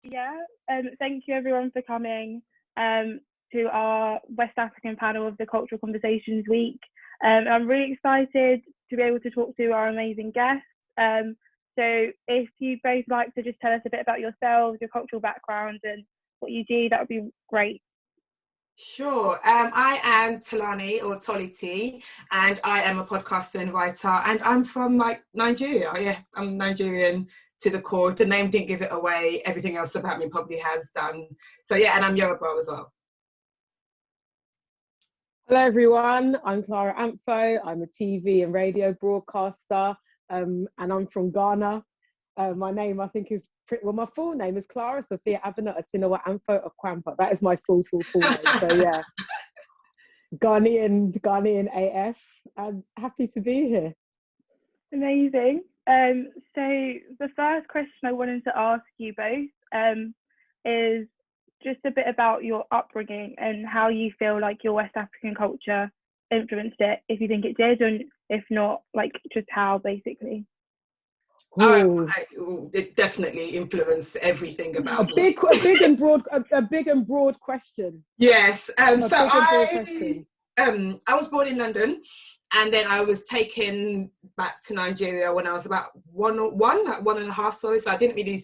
Yeah, thank you everyone for coming to our West African panel of the Cultural Conversations Week. I'm really excited to be able to talk to our amazing guests. So if you'd both like to just tell us a bit about yourselves, your cultural backgrounds and what you do, that would be great. Sure. I am Talani, or Tolly T, and I am a podcaster and writer, and I'm from Nigeria. Yeah, I'm Nigerian to the core. The name didn't give it away. Everything else about me probably has done. So yeah, and I'm Yoruba as well. Hello everyone, I'm Clara Amfo. I'm a TV and radio broadcaster, and I'm from Ghana. My name, I think, is my full name is Clara Sophia Abena Atinawa Amfo Okwampa. That is my full name. So yeah, Ghanaian AF, and happy to be here. Amazing. So the first question I wanted to ask you both is just a bit about your upbringing and how you feel like your West African culture influenced it, if you think it did, and if not, like just how, basically. It definitely influenced everything about me. A big and broad question. Yes. So I was born in London, and then I was taken back to Nigeria when I was about one and a half. Sorry, so I didn't really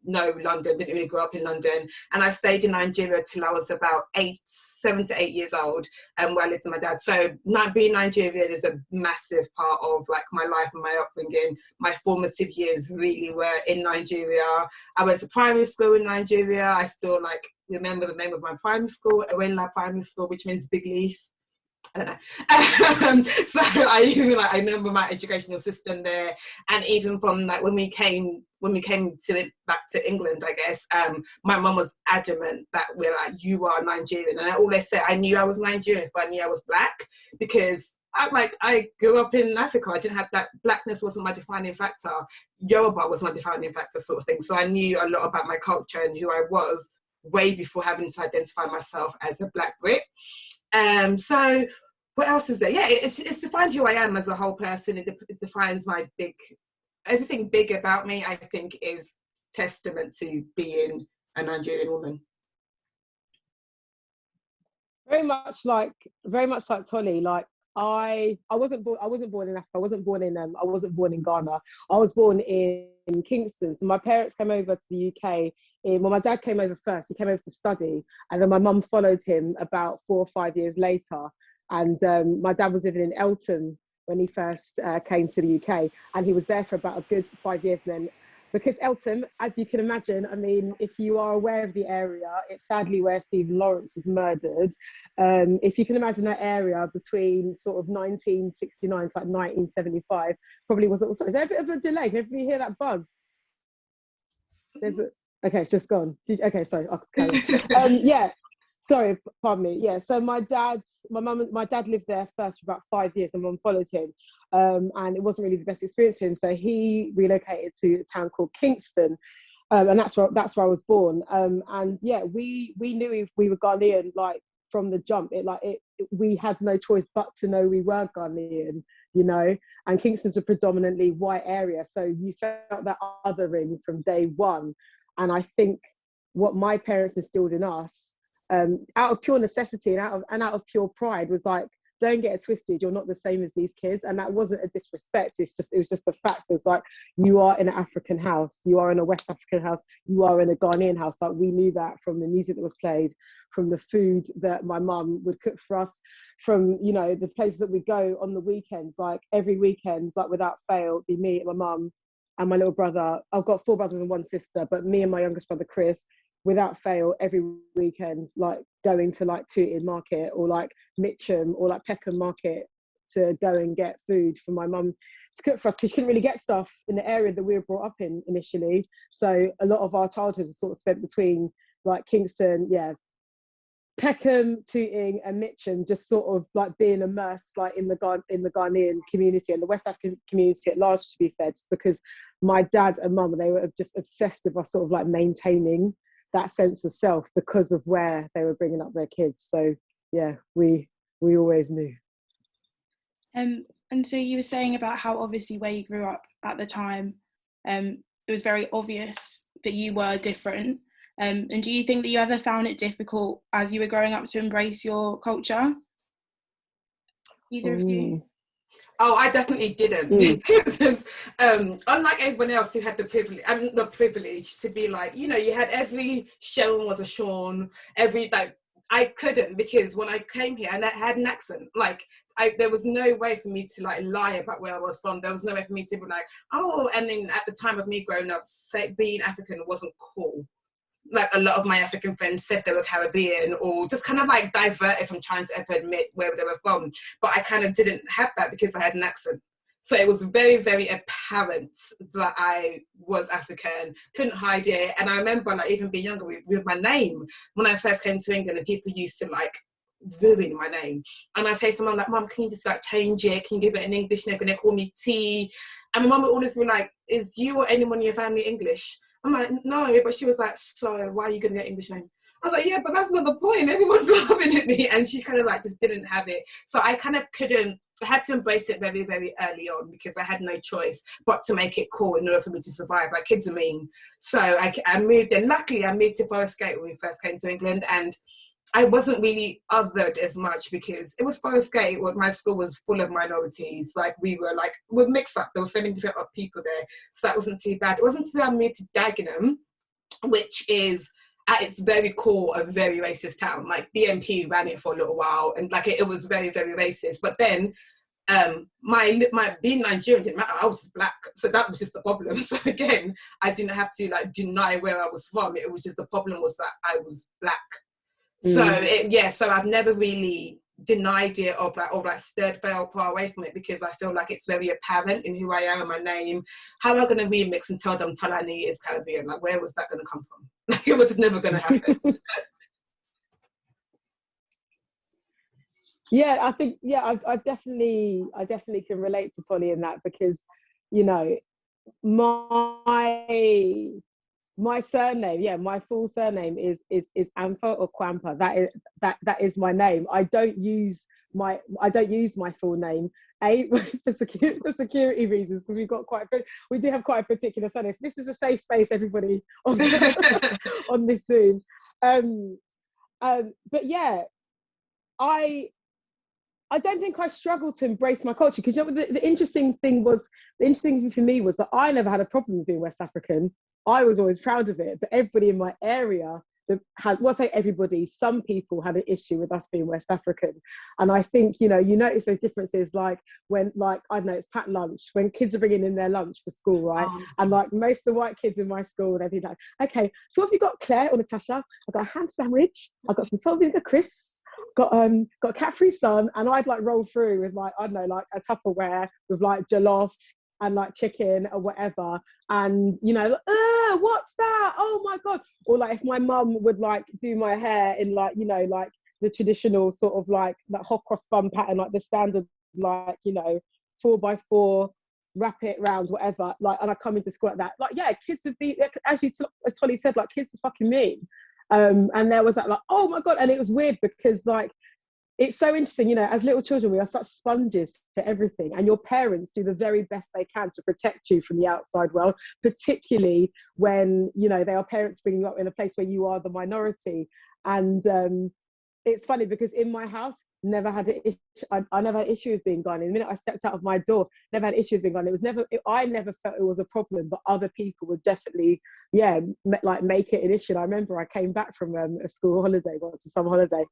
know London, didn't really grow up in London. And I stayed in Nigeria till I was about 7 to 8 years old, where I lived with my dad. So being Nigerian is a massive part of like my life and my upbringing. My formative years really were in Nigeria. I went to primary school in Nigeria. I still remember the name of my primary school, Ewenla Primary School, which means big leaf. I don't know. So I remember my educational system there, and even from when we came back to England, I guess my mum was adamant that we're you are Nigerian, and I always said I knew I was Nigerian if I knew I was black, because I grew up in Africa. I didn't have that. Blackness wasn't my defining factor. Yoruba was my defining factor, sort of thing. So I knew a lot about my culture and who I was way before having to identify myself as a black Brit. So what else is there? Yeah, it's defined who I am as a whole person. It defines everything big about me, I think, is testament to being a Nigerian woman. Very much like Tolly. Like I wasn't born in Africa. I wasn't born in Ghana. I was born in Kingston. So my parents came over to the UK. My dad came over first. He came over to study, and then my mum followed him about 4 or 5 years later. And my dad was living in Eltham when he first came to the UK, and he was there for about a good 5 years. And then, because Eltham, as you can imagine, I mean, if you are aware of the area, it's sadly where Stephen Lawrence was murdered. If you can imagine that area between sort of 1969 to like 1975, probably wasn't. Sorry, is there a bit of a delay? Can everybody hear that buzz? Okay, it's just gone. Okay, sorry, I'll carry on. Yeah. Sorry, pardon me. Yeah, so my dad lived there first for about 5 years, and mum followed him, and it wasn't really the best experience for him. So he relocated to a town called Kingston, and that's where I was born. And yeah, we knew if we were Ghanaian like from the jump. We had no choice but to know we were Ghanaian, you know. And Kingston's a predominantly white area, so you felt that othering from day one. And I think what my parents instilled in us, out of pure necessity and out of pure pride, was like, don't get it twisted, you're not the same as these kids. And that wasn't a disrespect, it was just the fact. It's like, you are in an African house, you are in a West African house, you are in a Ghanaian house. Like, we knew that from the music that was played, from the food that my mum would cook for us, from, you know, the places that we go on the weekends. Like every weekend, like without fail, it'd be me and my mum and my little brother. I've got 4 brothers and 1 sister, but me and my youngest brother Chris, without fail, every weekend, like going to like Tooting Market or like Mitcham or like Peckham Market to go and get food for my mum to cook for us, because she couldn't really get stuff in the area that we were brought up in initially. So a lot of our childhood was sort of spent between like Kingston, Peckham, Tooting and Mitcham, just sort of like being immersed like in the Ghanaian community and the West African community at large, to be fair, just because my dad and mum, they were just obsessed with us sort of like maintaining that sense of self because of where they were bringing up their kids. So yeah, we always knew. And so you were saying about how obviously where you grew up at the time it was very obvious that you were different. And do you think that you ever found it difficult as you were growing up to embrace your culture? Either of you? Oh, I definitely didn't. Because unlike everyone else who had the privilege to be like, you know, you had every Sharon was a Sean, I couldn't, because when I came here and I had an accent, like there was no way for me to like lie about where I was from. There was no way for me to be like, oh, and then at the time of me growing up, being African wasn't cool. Like a lot of my African friends said they were Caribbean, or just kind of like diverted from trying to ever admit where they were from. But I kind of didn't have that because I had an accent. So it was very, very apparent that I was African, couldn't hide it. And I remember like even being younger with my name, when I first came to England, and people used to like ruin my name. And I say to someone like, Mum, can you just like change it? Can you give it an English name? And they call me T. And my mum would always be like, is you or anyone in your family English? I'm like, no, but she was like, so why are you going to get English name? I was like, yeah, but that's not the point. Everyone's laughing at me. And she kind of like just didn't have it. So I kind of couldn't, I had to embrace it very, very early on because I had no choice but to make it cool in order for me to survive. Like, kids are mean. So I moved, and luckily I moved to Forest Gate when we first came to England, and I wasn't really othered as much because it was Forest Gate. My school was full of minorities. Like we're mixed up. There were so many different people there. So that wasn't too bad. It wasn't until I moved to Dagenham, which is at its very core a very racist town. Like BNP ran it for a little while, and like it was very, very racist. But then my being Nigerian didn't matter. I was black, so that was just the problem. So again, I didn't have to like deny where I was from. It was just the problem was that I was black. So so I've never really denied it or steered far away from it because I feel like it's very apparent in who I am and my name. How am I going to remix and tell them Tolly is Caribbean? Like, where was that going to come from? Like, it was just never going to happen. Yeah, I think I definitely can relate to Tolly in that because, you know, my surname, my full surname is Amfo or Kwampa. That is my name. I don't use my full name for security reasons because we do have quite a particular surname. So this is a safe space, everybody, on this Zoom. But yeah, I don't think I struggled to embrace my culture because, you know, the interesting thing for me was that I never had a problem with being West African. I was always proud of it, but everybody in my area some people had an issue with us being West African. And I think, you notice those differences, like when, like, I don't know, it's packed lunch, when kids are bringing in their lunch for school, right? And like most of the white kids in my school, they'd be like, okay, so have you got, Claire or Natasha? I've got a ham sandwich, I've got some salt vinegar crisps, got a cat-free son, and I'd like roll through with like, I don't know, like a Tupperware with like jollof and like chicken or whatever, and what's that? Oh my god! Or like if my mum would like do my hair in like, like the traditional sort of like that hot cross bun pattern, like the standard, like 4x4, wrap it round, whatever. Like, and I come into school like that. Like, yeah, kids would be, as Tolly said, like kids are fucking mean. And there was that like, oh my god, and it was weird because like, it's so interesting, as little children, we are such sponges to everything, and your parents do the very best they can to protect you from the outside world, particularly when, they are parents bringing you up in a place where you are the minority. And it's funny because in my house, I never had an issue with being Ghanaian. The minute I stepped out of my door, never had an issue with being Ghanaian. I never felt it was a problem, but other people would definitely, make it an issue. And I remember I came back from a school holiday, a summer holiday.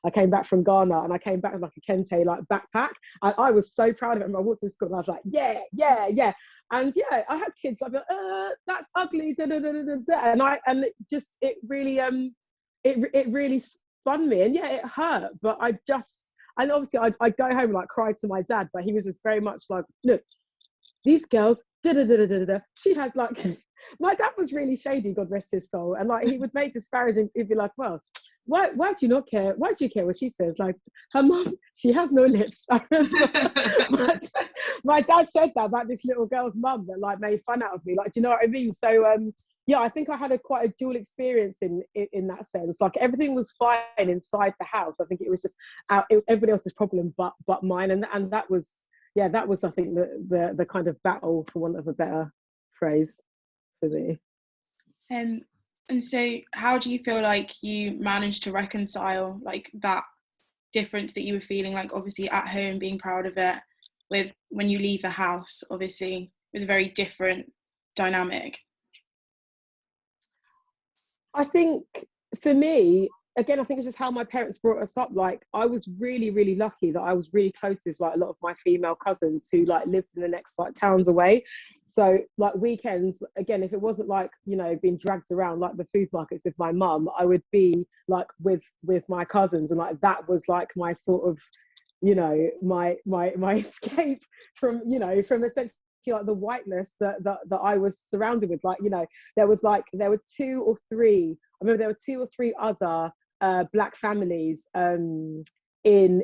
I came back from Ghana and I came back with like a Kente like backpack, and I was so proud of it. And I walked to school and I was like, yeah. And yeah, I had kids. I'd be like, that's ugly, da, da, da, da, da. And it really spun me. And yeah, it hurt, but and obviously I'd go home and like cry to my dad, but he was just very much like, look, these girls, da da da da da da. She had like, my dad was really shady, God rest his soul, and like he would make disparaging. He'd be like, well, why do you not care? Why do you care what she says? Like, her mum, she has no lips. My dad said that about this little girl's mum that like made fun out of me. Like, do you know what I mean? So yeah, I think I had quite a dual experience in that sense. Like, everything was fine inside the house. I think it was just it was everybody else's problem but mine, and that was I think the kind of battle, for want of a better phrase. for me. And so how do you feel like you managed to reconcile like that difference that you were feeling, like obviously at home being proud of it, with when you leave the house, obviously it was a very different dynamic? I think for me, again, I think it's just how my parents brought us up. Like, I was really, really lucky that I was really close with like a lot of my female cousins who like lived in the next like towns away. So like weekends, again, if it wasn't like, you know, being dragged around like the food markets with my mum, I would be like with my cousins, and like that was like my sort of, you know, my escape from, you know, from essentially like the whiteness that I was surrounded with. Like, you know, there were 2 or 3, I remember there were 2 or 3 other black families in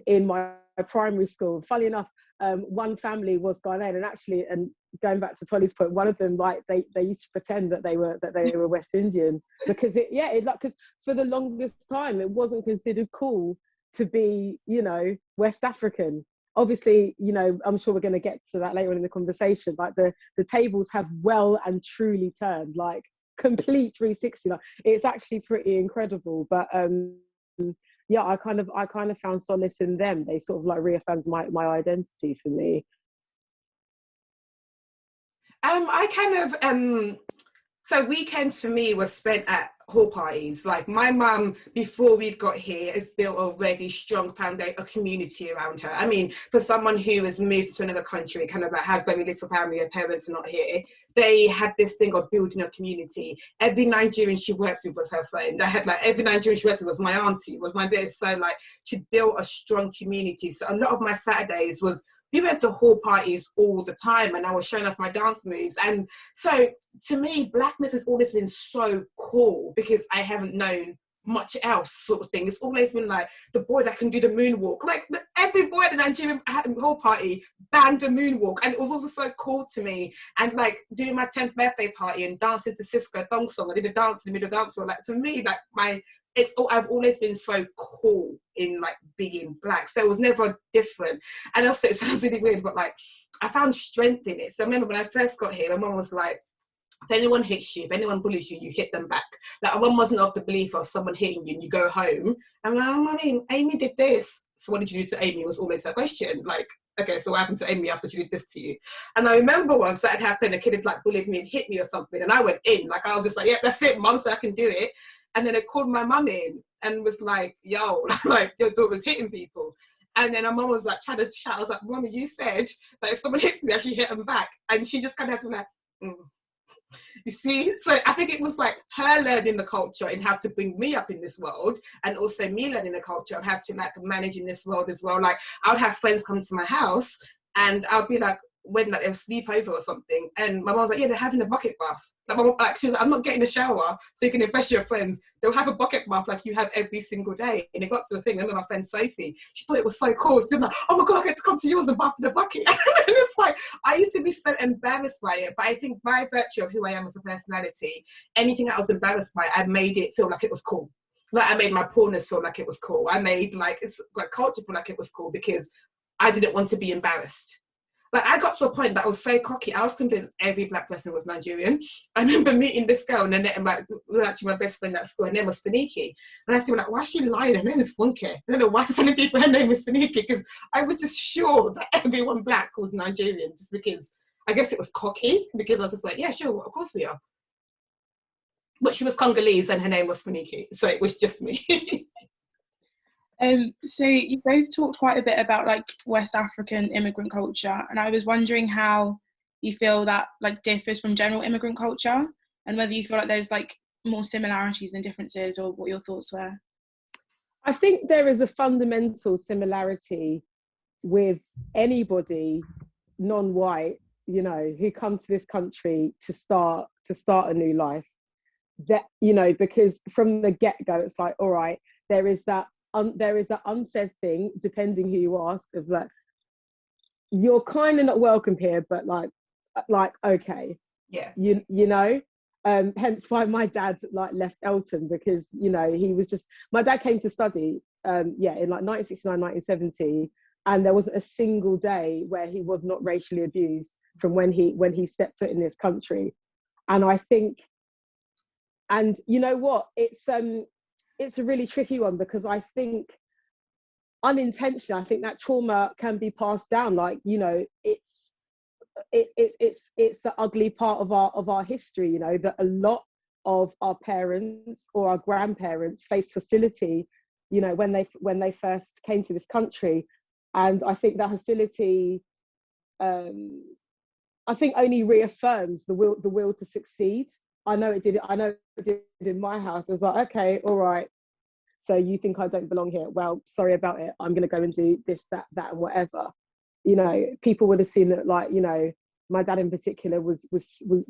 my primary school. Funny enough, one family was Ghanaian, and actually, and going back to Tolly's point, one of them, like they used to pretend that they were West Indian, because because for the longest time it wasn't considered cool to be, you know, West African. Obviously, you know, I'm sure we're going to get to that later on in the conversation. Like the tables have well and truly turned, like complete 360. Like, it's actually pretty incredible. But yeah, I kind of found solace in them. They sort of like reaffirmed my identity for me. I kind of so weekends for me was spent at hall parties. Like, my mum, before we got here, has built a really strong foundation, a community around her. I mean, for someone who has moved to another country, kind of like has very little family, her parents are not here, they had this thing of building a community. Every Nigerian she worked with was her friend. I had like every Nigerian she worked with was my auntie, was my this. So like, she built a strong community. So a lot of my Saturdays was, we went to hall parties all the time, and I was showing off my dance moves. And so to me, blackness has always been so cool because I haven't known much else, sort of thing. It's always been like the boy that can do the moonwalk. Like, every boy at the Nigerian hall party banged a moonwalk, and it was also so cool to me. And like doing my 10th birthday party and dancing to Cisco Thong Song, I did a dance in the middle of the dance floor. Like, for me, like I've always been so cool in like being black, so it was never different. And also, it sounds really weird, but like, I found strength in it. So I remember when I first got here, my mum was like, if anyone hits you, if anyone bullies you, you hit them back. Like, my mum wasn't of the belief of someone hitting you and you go home. I'm like, oh, Mummy, Amy did this. So what did you do to Amy? Was always her question. Like, okay, so what happened to Amy after she did this to you? And I remember once that had happened, a kid had like bullied me and hit me or something, and I went in. Like, I was just like, yeah, that's it, Mum said I can do it. And then I called my mum in and was like, yo, like, your daughter's hitting people. And then my mum was like trying to shout. I was like, Mummy, you said that if someone hits me, I should hit them back. And she just kind of had to be like, You see? So I think it was like her learning the culture and how to bring me up in this world, and also me learning the culture of how to like manage in this world as well. Like, I would have friends come to my house and I'll be like, when like they'll sleep over or something, and my mom's like, yeah, they're having a bucket bath. Like, my mom, like, she was like, I'm not getting a shower so you can impress your friends. They'll have a bucket bath like you have every single day. And it got to the thing, I remember my friend Sophie, she thought it was so cool. She was like, oh my God, I get to come to yours and bath in the bucket. And it's like, I used to be so embarrassed by it, but I think by virtue of who I am as a personality, anything I was embarrassed by, I made it feel like it was cool. Like, I made my poorness feel like it was cool. I made like, it's like culture feel like it was cool because I didn't want to be embarrassed. Like, I got to a point that I was so cocky. I was convinced every black person was Nigerian. I remember meeting this girl, and her name, like, was actually my best friend at school. Her name was Finiki. And I said, like, why is she lying? Her name is Funke. I don't know why she's telling people her name is Finiki, because I was just sure that everyone black was Nigerian, just because I guess it was cocky, because I was just like, yeah, sure, of course we are. But she was Congolese, and her name was Finiki, so it was just me. So you both talked quite a bit about like West African immigrant culture, and I was wondering how you feel that like differs from general immigrant culture, and whether you feel like there's like more similarities than differences, or what your thoughts were. I think there is a fundamental similarity with anybody non-white, you know, who come to this country to start a new life. That, you know, because from the get-go, it's like, all right, there is that unsaid thing, depending who you ask, of like, you're kind of not welcome here, but like okay, yeah, you know. Hence why my dad like left Elton, because, you know, he was just, my dad came to study in like 1969, 1970, and there wasn't a single day where he was not racially abused from when he stepped foot in this country. And I think, and you know what, it's a really tricky one, because I think unintentionally, I think that trauma can be passed down. Like, you know, it's the ugly part of our history, you know, that a lot of our parents or our grandparents faced hostility, you know, when they first came to this country. And I think that hostility, I think, only reaffirms the will to succeed. I know it did in my house. I was like, okay, all right, so you think I don't belong here? Well, sorry about it. I'm going to go and do this, that, and whatever. You know, people would have seen that, like, you know, my dad in particular was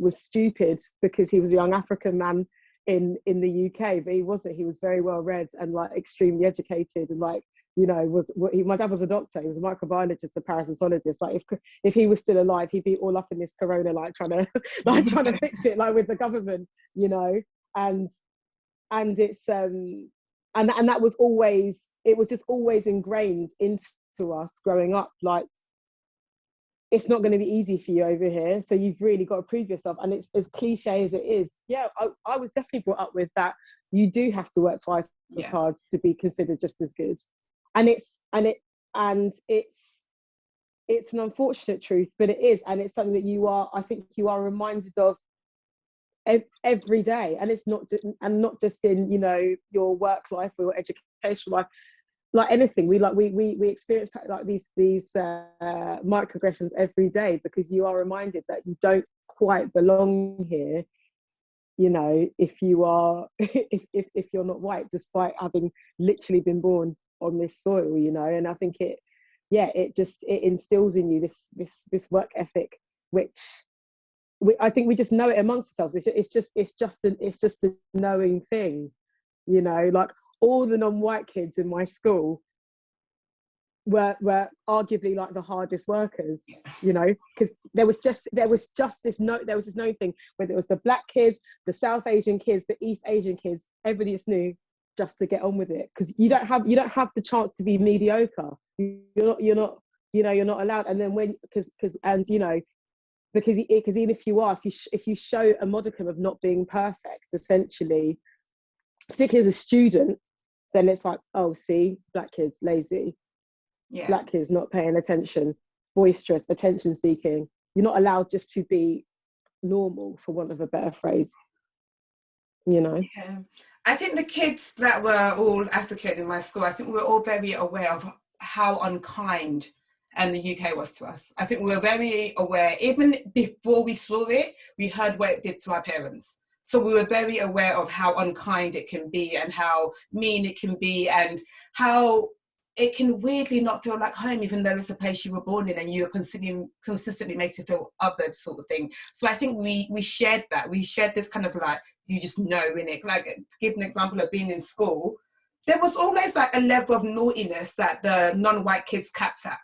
stupid because he was a young African man in the UK, but he wasn't. He was very well read and, like, extremely educated, and, like, you know, my dad was a doctor. He was a microbiologist, a parasitologist. Like, if he was still alive, he'd be all up in this corona, like trying to fix it, like, with the government, you know. And it's and that was always, it was just always ingrained into us growing up, like, it's not going to be easy for you over here, so you've really got to prove yourself. And it's as cliche as it is. Yeah, I was definitely brought up with that. You do have to work twice as hard to be considered just as good. And it's an unfortunate truth, but it is, and it's something that I think you are reminded of every day. And it's not just in, you know, your work life or your educational life, like anything. We experience, like, these microaggressions every day, because you are reminded that you don't quite belong here, you know, if you are if you're not white, despite having literally been born on this soil, you know. And I think it instills in you this work ethic, which I think we just know it amongst ourselves. It's just a knowing thing, you know. Like, all the non-white kids in my school were arguably, like, the hardest workers, you know, because there was just this known thing, whether it was the black kids, the South Asian kids, the East Asian kids, everybody just knew just to get on with it, because you don't have the chance to be mediocre. You're not allowed. And then because even if you are, if you show a modicum of not being perfect, essentially, particularly as a student, then it's like, oh, see, black kids lazy, black kids not paying attention, boisterous, attention seeking. You're not allowed just to be normal, for want of a better phrase, you know. I think the kids that were all African in my school, I think we were all very aware of how unkind the UK was to us. I think we were very aware, even before we saw it, we heard what it did to our parents. So we were very aware of how unkind it can be, and how mean it can be, and how it can weirdly not feel like home, even though it's a place you were born in and you're consistently made to feel othered, sort of thing. So I think we shared that. We shared this kind of, like, you just know, innit? Like, give an example of being in school. There was always, like, a level of naughtiness that the non-white kids capped at.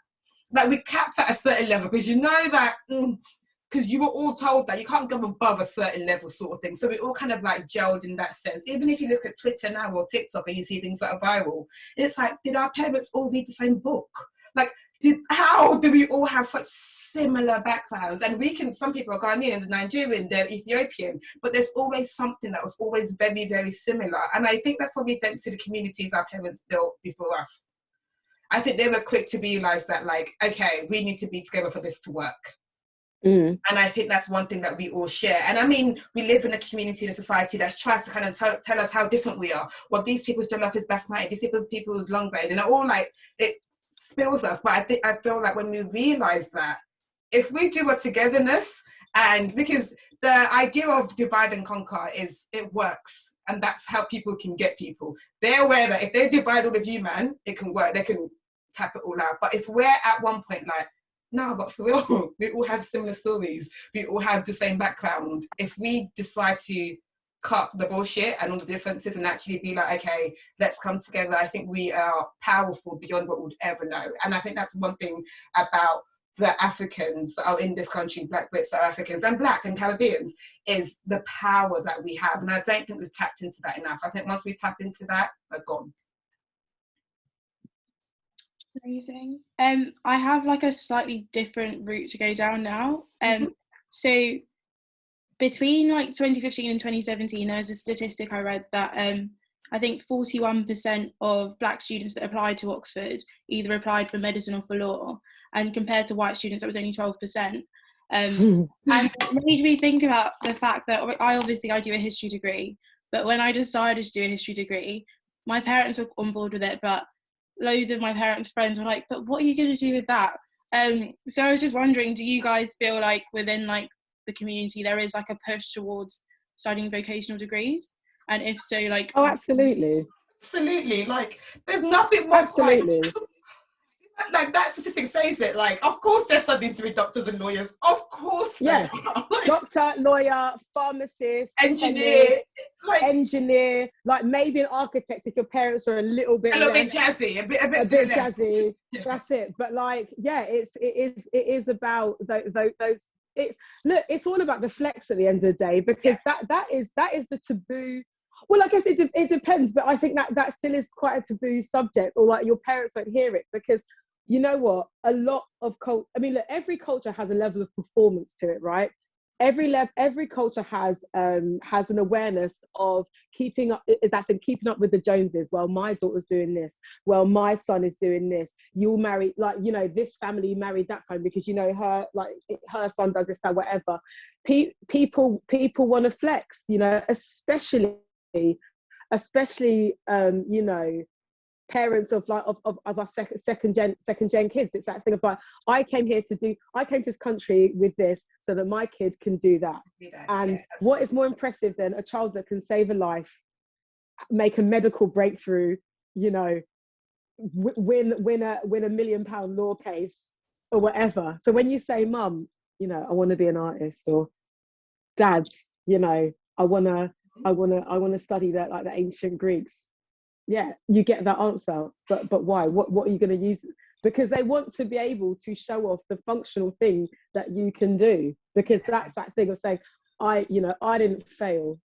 Like, we capped at a certain level, because you know that, because you were all told that you can't go above a certain level, sort of thing. So we all kind of, like, gelled in that sense. Even if you look at Twitter now or TikTok and you see things that are viral, it's like, did our parents all read the same book? Like, how do we all have such similar backgrounds? And some people are Ghanaian, they're Nigerian, they're Ethiopian, but there's always something that was always very, very similar. And I think that's probably thanks to the communities our parents built before us. I think they were quick to realize that, like, okay, we need to be together for this to work. And I think that's one thing that we all share. And I mean, we live in a community and a society that's tries to kind of tell us how different we are. Well, these people's jollof is basmati, these people's long grain, and all, like, it spills us. But I feel like when we realize that, if we do a togetherness, and because the idea of divide and conquer is, it works, and that's how people can get people. They're aware that if they divide all of you, man, it can work. They can tap it all out. But if we're at one point like, no, but for real, we all have similar stories. We all have the same background. If we decide to cut the bullshit and all the differences and actually be like, okay, let's come together, I think we are powerful beyond what we'd ever know. And I think that's one thing about the Africans that are in this country, Black Brits, South Africans, and Black and Caribbeans, is the power that we have. And I don't think we've tapped into that enough. I think once we tap into that, we're gone. Amazing. I have, like, a slightly different route to go down now. So between like 2015 and 2017, there was a statistic I read that I think 41% of Black students that applied to Oxford either applied for medicine or for law, and compared to white students, that was only 12%. And it made me think about the fact that I do a history degree, but when I decided to do a history degree, my parents were on board with it, but loads of my parents' friends were like, but what are you going to do with that? So I was just wondering, do you guys feel like within like the community there is like a push towards studying vocational degrees? And if so, like... Oh, absolutely. Absolutely. Like, there's nothing more... Absolutely. Like, that statistic says it. Like, of course they're studying to be doctors and lawyers. Of course they are. Like, doctor, lawyer, pharmacist, engineer, chemist, like, engineer, like maybe an architect if your parents are a little bit jazzy, a bit jazzy. Yeah. That's it. But like, yeah, it is about those. It's all about the flex at the end of the day, because that is the taboo. Well, I guess it depends, but I think that still is quite a taboo subject, or like your parents don't hear it, because you know what, a lot of look, every culture has a level of performance to it, right? Every culture has an awareness of keeping up with the Joneses. Well, my daughter's doing this. Well, my son is doing this. You'll marry, like, you know, this family married that family because, you know, her son does this, that, whatever. People want to flex, you know, especially you know, parents of our second gen kids. It's that thing of like, I came to this country with this so that my kid can do that. And what is more impressive than a child that can save a life, make a medical breakthrough, you know, win a £1 million law case or whatever. So when you say, Mum, you know, I want to be an artist, or Dad, you know, I want to study that, like the ancient Greeks. Yeah, you get that answer, but why? What are you going to use? Because they want to be able to show off the functional thing that you can do. Because that's that thing of saying, I didn't fail.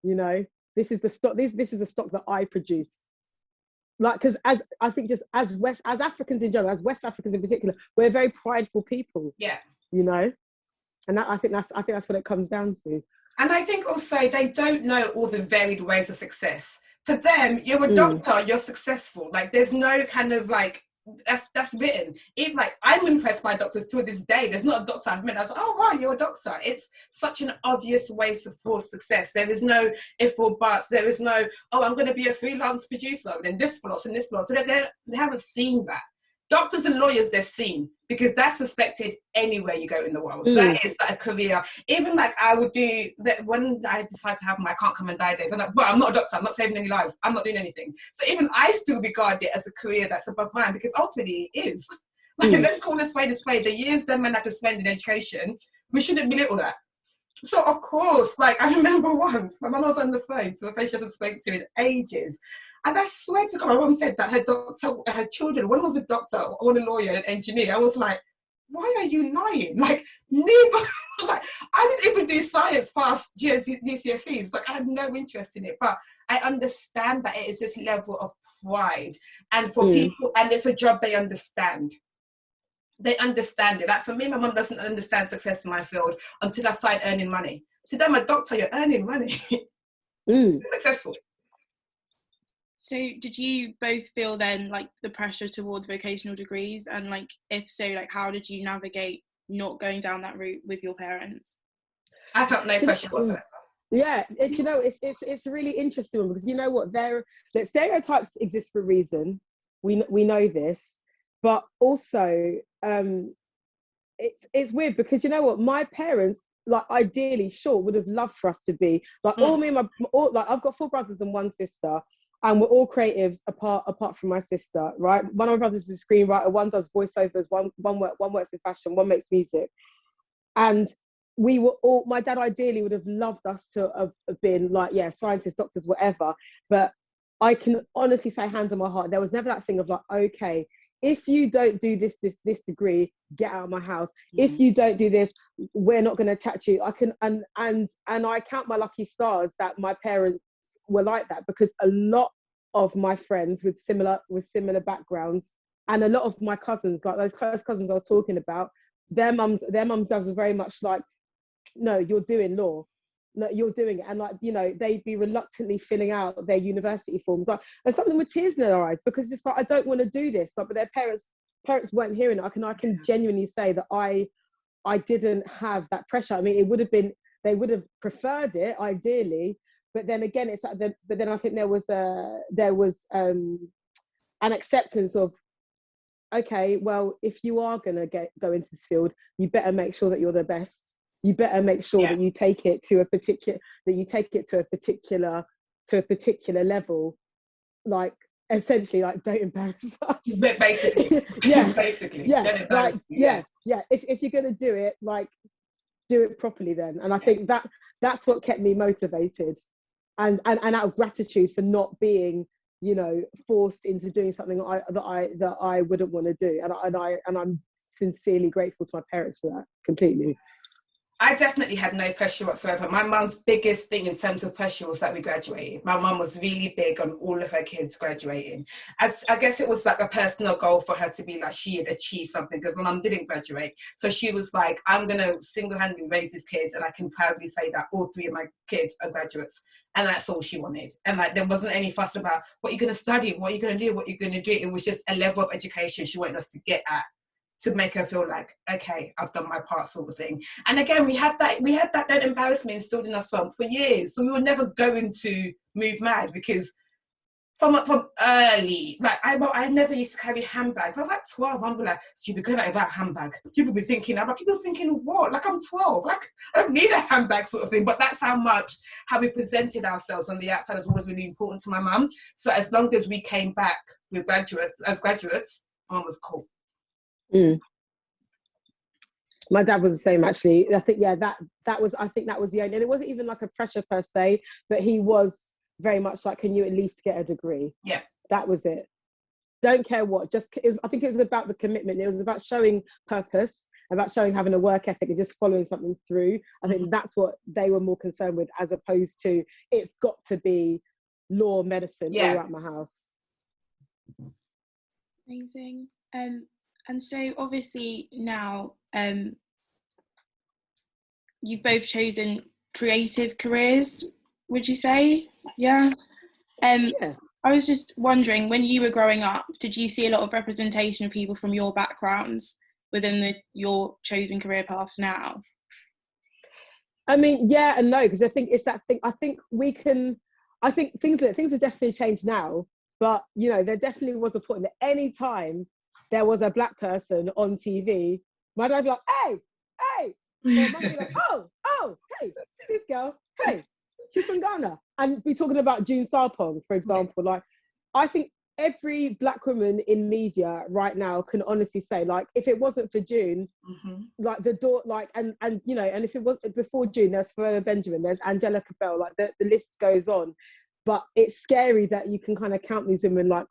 You know, this is the stock. This is the stock that I produce. Like, because as Africans in general, as West Africans in particular, we're very prideful people. Yeah. You know, and I think that's what it comes down to. And I think also they don't know all the varied ways of success. For them, you're a doctor, you're successful. Like, there's no kind of like, that's written. Even like, I'm impressed by doctors to this day. There's not a doctor I've met. I was like, oh wow, you're a doctor. It's such an obvious way for success. There is no if or buts. There is no, oh, I'm going to be a freelance producer, and then this flops and this flops. So they haven't seen that. Doctors and lawyers, they've seen, because that's respected anywhere you go in the world. That is like a career. Even like I would do that when I decide to have my can't come and die days. I'm like, well, I'm not a doctor. I'm not saving any lives. I'm not doing anything. So even I still regard it as a career that's above mine, because ultimately it is. Like, let's call this spade a spade. The years that men have to spend in education, we shouldn't belittle that. So of course, like I remember once, my mum was on the phone to a face she hasn't spoken to in ages. And I swear to God, my mum said that her children, one was a doctor, one a lawyer, an engineer. I was like, why are you lying? Like, neither, like, I didn't even do science past GCSEs. Like, I had no interest in it. But I understand that it is this level of pride. And for people, and it's a job they understand. They understand it. Like, for me, my mum doesn't understand success in my field until I started earning money. To them, a doctor, you're earning money. Successful. So did you both feel then like the pressure towards vocational degrees, and like if so, like how did you navigate not going down that route with your parents? I felt no pressure whatsoever. Yeah, you know, it's a really interesting one, because you know what, the stereotypes exist for a reason. We know this, but also it's weird, because you know what, my parents, like, ideally, sure, would have loved for us to be like like I've got 4 brothers and 1 sister. And we're all creatives apart from my sister, right? One of my brothers is a screenwriter, one does voiceovers, one works in fashion, one makes music. And we were all, my dad ideally would have loved us to have been like, yeah, scientists, doctors, whatever. But I can honestly say, hands on my heart, there was never that thing of like, okay, if you don't do this degree, get out of my house. If you don't do this, we're not going to chat to you. I can, and I count my lucky stars that my parents were like that, because a lot of my friends with similar backgrounds, and a lot of my cousins, like those close cousins I was talking about, their mums dads were very much like, no, you're doing law, that you're doing it. And like, you know, they'd be reluctantly filling out their university forms, like, and some of them with tears in their eyes, because it's like, I don't want to do this, like, but their parents weren't hearing it. I can genuinely say that I didn't have that pressure. I mean, it would have been, they would have preferred it ideally, but then again, it's like but then I think there was an acceptance of, okay, well, if you are going to go into this field, you better make sure that you're the best. You better make sure that you take it to a particular level, like, essentially, like, don't embarrass us. Basically. Basically. Yeah. Like, yeah. If you're going to do it, like, do it properly then. And I think that's what kept me motivated, and out of gratitude for not being, you know, forced into doing something that I wouldn't want to do. And I'm sincerely grateful to my parents for that, completely. I definitely had no pressure whatsoever. My mum's biggest thing in terms of pressure was that we graduated. My mum was really big on all of her kids graduating. As I guess it was like a personal goal for her to be like she had achieved something, because my mum didn't graduate. So she was like, I'm going to single-handedly raise these kids, and I can proudly say that all 3 of my kids are graduates. And that's all she wanted. And like, there wasn't any fuss about what you're going to study, what you're going to do, what you're going to do. It was just a level of education she wanted us to get at, to make her feel like, okay, I've done my part, sort of thing. And again, we had that don't embarrass me instilled in us for years. So we were never going to move mad, because from early, like, I never used to carry handbags. I was like 12, I'm like, so you'd be going out without a handbag. People be thinking, people thinking what? Like, I'm 12, like, I don't need a handbag, sort of thing. But that's how we presented ourselves on the outside was always really important to my mum. So as long as we came back with graduates, mum was cool. My dad was the same, actually. I think that was the only, and it wasn't even like a pressure per se, but he was very much like, can you at least get a degree? Yeah, that was it. Don't care what, I think it was about the commitment. It was about showing purpose, about showing having a work ethic and just following something through. I think that's what they were more concerned with, as opposed to it's got to be law, medicine all around my house. Amazing. And so obviously now you've both chosen creative careers, would you say? Yeah. I was just wondering, when you were growing up, did you see a lot of representation of people from your backgrounds within your chosen career paths now? I mean, yeah and no, because I think it's that thing. I think things have definitely changed now, but you know, there definitely was a point that any time there was a black person on TV, my dad would be like, hey, or mum would be like, oh, hey, see this girl, hey, she's from Ghana, and be talking about June Sarpong, for example. Like, I think every black woman in media right now can honestly say, like, if it wasn't for June, like the door, like, and you know, and if it was before June, there's Pharoah Benjamin, there's Angelica Bell, like the list goes on. But it's scary that you can kind of count these women like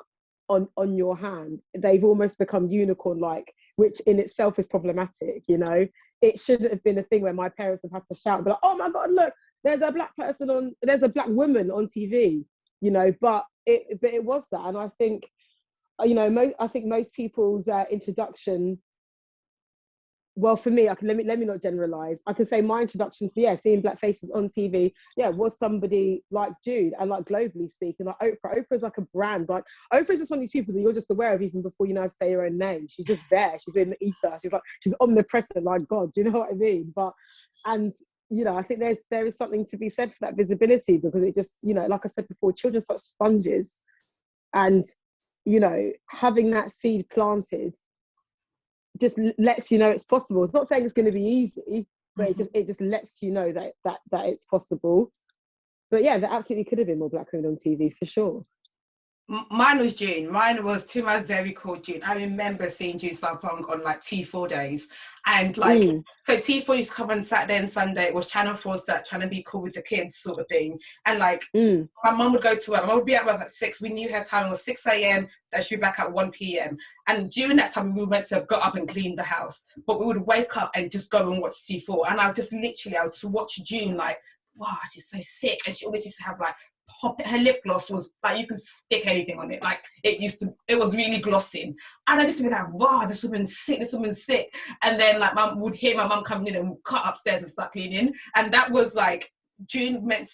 on your hand. They've almost become unicorn-like, which in itself is problematic, you know. It shouldn't have been a thing where my parents have had to shout, be like, oh my God, look, there's a black woman on TV, you know. But it was that. And I think, you know, most people's introduction, well, for me, let me not generalize. I can say my introduction to seeing black faces on TV, was somebody like Jude, and like globally speaking, like Oprah. Oprah's like a brand. Like, Oprah's just one of these people that you're just aware of even before you know how to say your own name. She's just there. She's in the ether. She's omnipresent. Like God, do you know what I mean? And you know, I think there is something to be said for that visibility, because it just, you know, like I said before, children are such sponges, and you know, having that seed planted just lets you know it's possible. It's not saying it's going to be easy, but it just lets you know that it's possible. But yeah, there absolutely could have been more black women on TV, for sure. Mine was June. Mine was, to my very core, June. I remember seeing June Sarpong on like T4 days. And like, so T4 used to come on Saturday and Sunday. It was Channel 4's that trying to be cool with the kids sort of thing. And like, my mum would go to work. My mum would be at work at 6. We knew her time was 6 a.m. that she'd be back at 1 p.m. And during that time, we were meant to have got up and cleaned the house. But we would wake up and just go and watch T4. And I would just watch June like, wow, she's so sick. And she always used to have like, her lip gloss was like, you could stick anything on it. Like, it was really glossing. And I used to be like, wow, this woman's sick. And then like, mum would hear my mum coming in and cut upstairs and start cleaning. And that was like June meant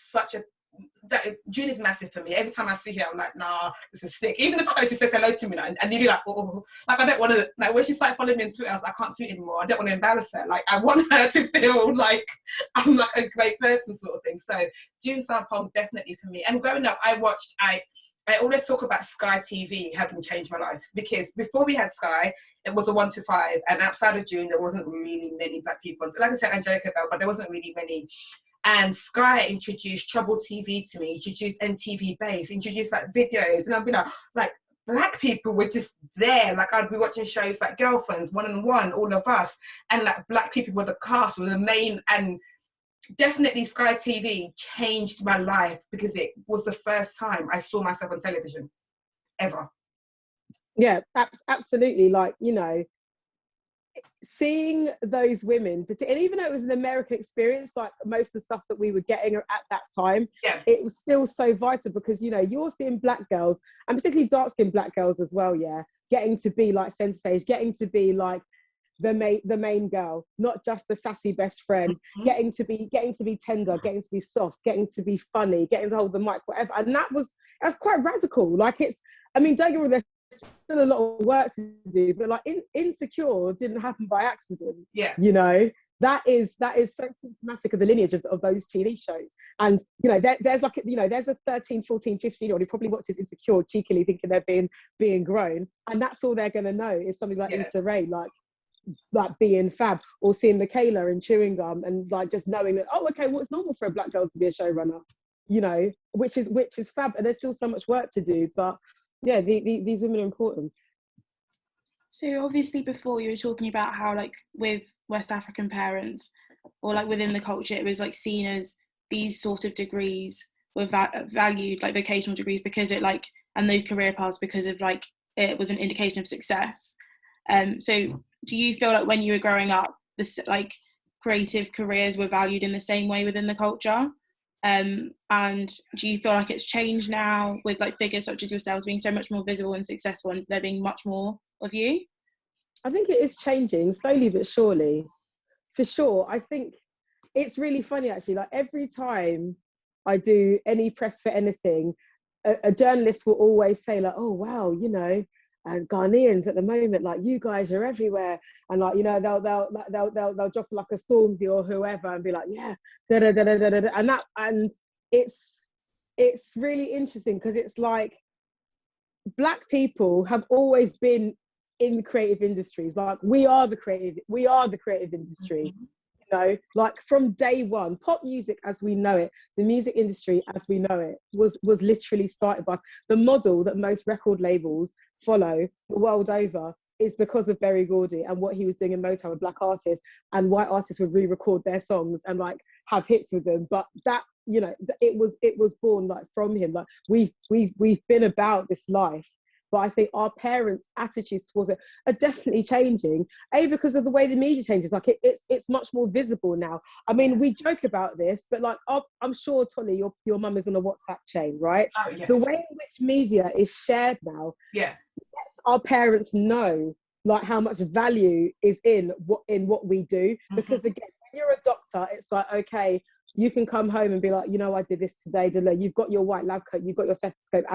June is massive for me. Every time I see her, I'm like, nah, this is sick. Even if she says hello to me, and nearly like, oh, like I don't want to, like when she started following me on Twitter, I was like, I can't tweet anymore. I don't want to embarrass her. Like I want her to feel like I'm like a great person, sort of thing. So June Sample definitely for me. And growing up, I always talk about Sky TV having changed my life, because before we had Sky, it was a 1 to 5, and outside of June, there wasn't really many black people. Like I said, Angelica Bell, but there wasn't really many. And Sky introduced Trouble TV to me, introduced MTV Base, introduced like videos, and I'd be like black people were just there. Like I'd be watching shows like Girlfriends, One and One, all of us, and like black people were the cast, were the main. And definitely Sky TV changed my life, because it was the first time I saw myself on television ever. Yeah, absolutely. Like, you know, seeing those women, and even though it was an American experience, like most of the stuff that we were getting at that time, yeah, it was still so vital, because, you know, you're seeing black girls, and particularly dark-skinned black girls as well, yeah, getting to be like center stage, getting to be like the main girl, not just the sassy best friend, getting to be tender, getting to be soft, getting to be funny, getting to hold the mic, whatever. And that's quite radical. Like, it's, I mean, don't get me wrong, there's still a lot of work to do, but like Insecure didn't happen by accident. Yeah, you know, that is so symptomatic of the lineage of those TV shows. And, you know, there's like, you know, there's a 13, 14, 15-year-old who probably watches Insecure cheekily thinking they're being grown, and that's all they're going to know is something like Issa Rae, like being fab, or seeing Michaela in Chewing Gum, and like just knowing that, oh, okay, well, it's normal for a black girl to be a showrunner, you know, which is fab. And there's still so much work to do, but yeah, these women are important. So obviously before you were talking about how like with West African parents, or like within the culture, it was like seen as these sort of degrees were valued, like vocational degrees, because it like, and those career paths, because of like it was an indication of success. So do you feel like when you were growing up, this like creative careers were valued in the same way within the culture? And do you feel like it's changed now with like figures such as yourselves being so much more visible and successful, and there being much more of you? I think it is changing slowly but surely, for sure. I think it's really funny actually, like every time I do any press for anything, a journalist will always say like, oh wow, you know, and Ghanaians at the moment, like you guys are everywhere, and like, you know, they'll drop like a Stormzy or whoever and be like, yeah, da da da da da da, and it's really interesting, because it's like black people have always been in creative industries. Like we are the creative industry. You know, like from day one, pop music as we know it, the music industry as we know it, was literally started by us. The model that most record labels follow the world over is because of Berry Gordy and what he was doing in Motown with black artists, and white artists would re-record their songs and like have hits with them. But that, you know, it was born like from him. Like we've been about this life. But I think our parents' attitudes towards it are definitely changing. Because of the way the media changes, like it's much more visible now. I mean, we joke about this, but like I'm sure, Tolly, your mum is on a WhatsApp chain, right? Oh, yeah. The way in which media is shared now, yeah, lets our parents know like how much value is in what we do. Because again, when you're a doctor, it's like, okay, you can come home and be like, you know, I did this today. You've got your white lab coat, you've got your stethoscope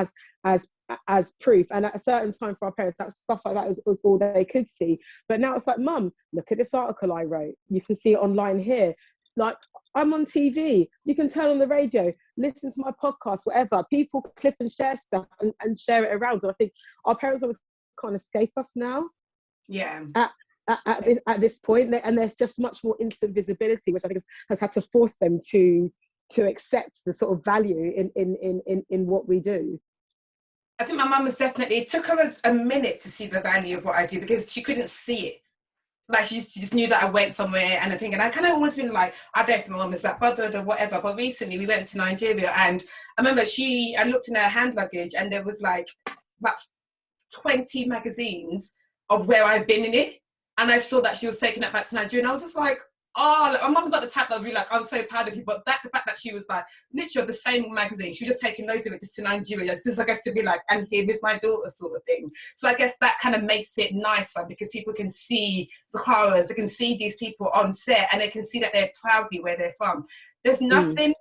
as proof. And at a certain time for our parents, that stuff like that was all they could see. But now it's like, Mum, look at this article I wrote. You can see it online here. Like, I'm on TV. You can turn on the radio, listen to my podcast, whatever. People clip and share stuff and share it around. And I think our parents always can't escape us now. Yeah. At this point, and there's just much more instant visibility, which I think has had to force them to accept the sort of value in what we do. I think my mum was definitely, it took her a minute to see the value of what I do, because she couldn't see it. Like she just knew that I went somewhere and I kind of always been like, I don't think my mum is that bothered or whatever. But recently we went to Nigeria, and I remember I looked in her hand luggage, and there was like about 20 magazines of where I've been in it. And I saw that she was taking that back to Nigeria, and I was just like, oh, like, my mum's not the type that would be like, I'm so proud of you. But the fact that she was like, literally the same magazine, she was just taking loads of it just to Nigeria, just I guess to be like, and here is my daughter sort of thing. So I guess that kind of makes it nicer, because people can see the Claras, they can see these people on set, and they can see that they're proudly where they're from. There's nothing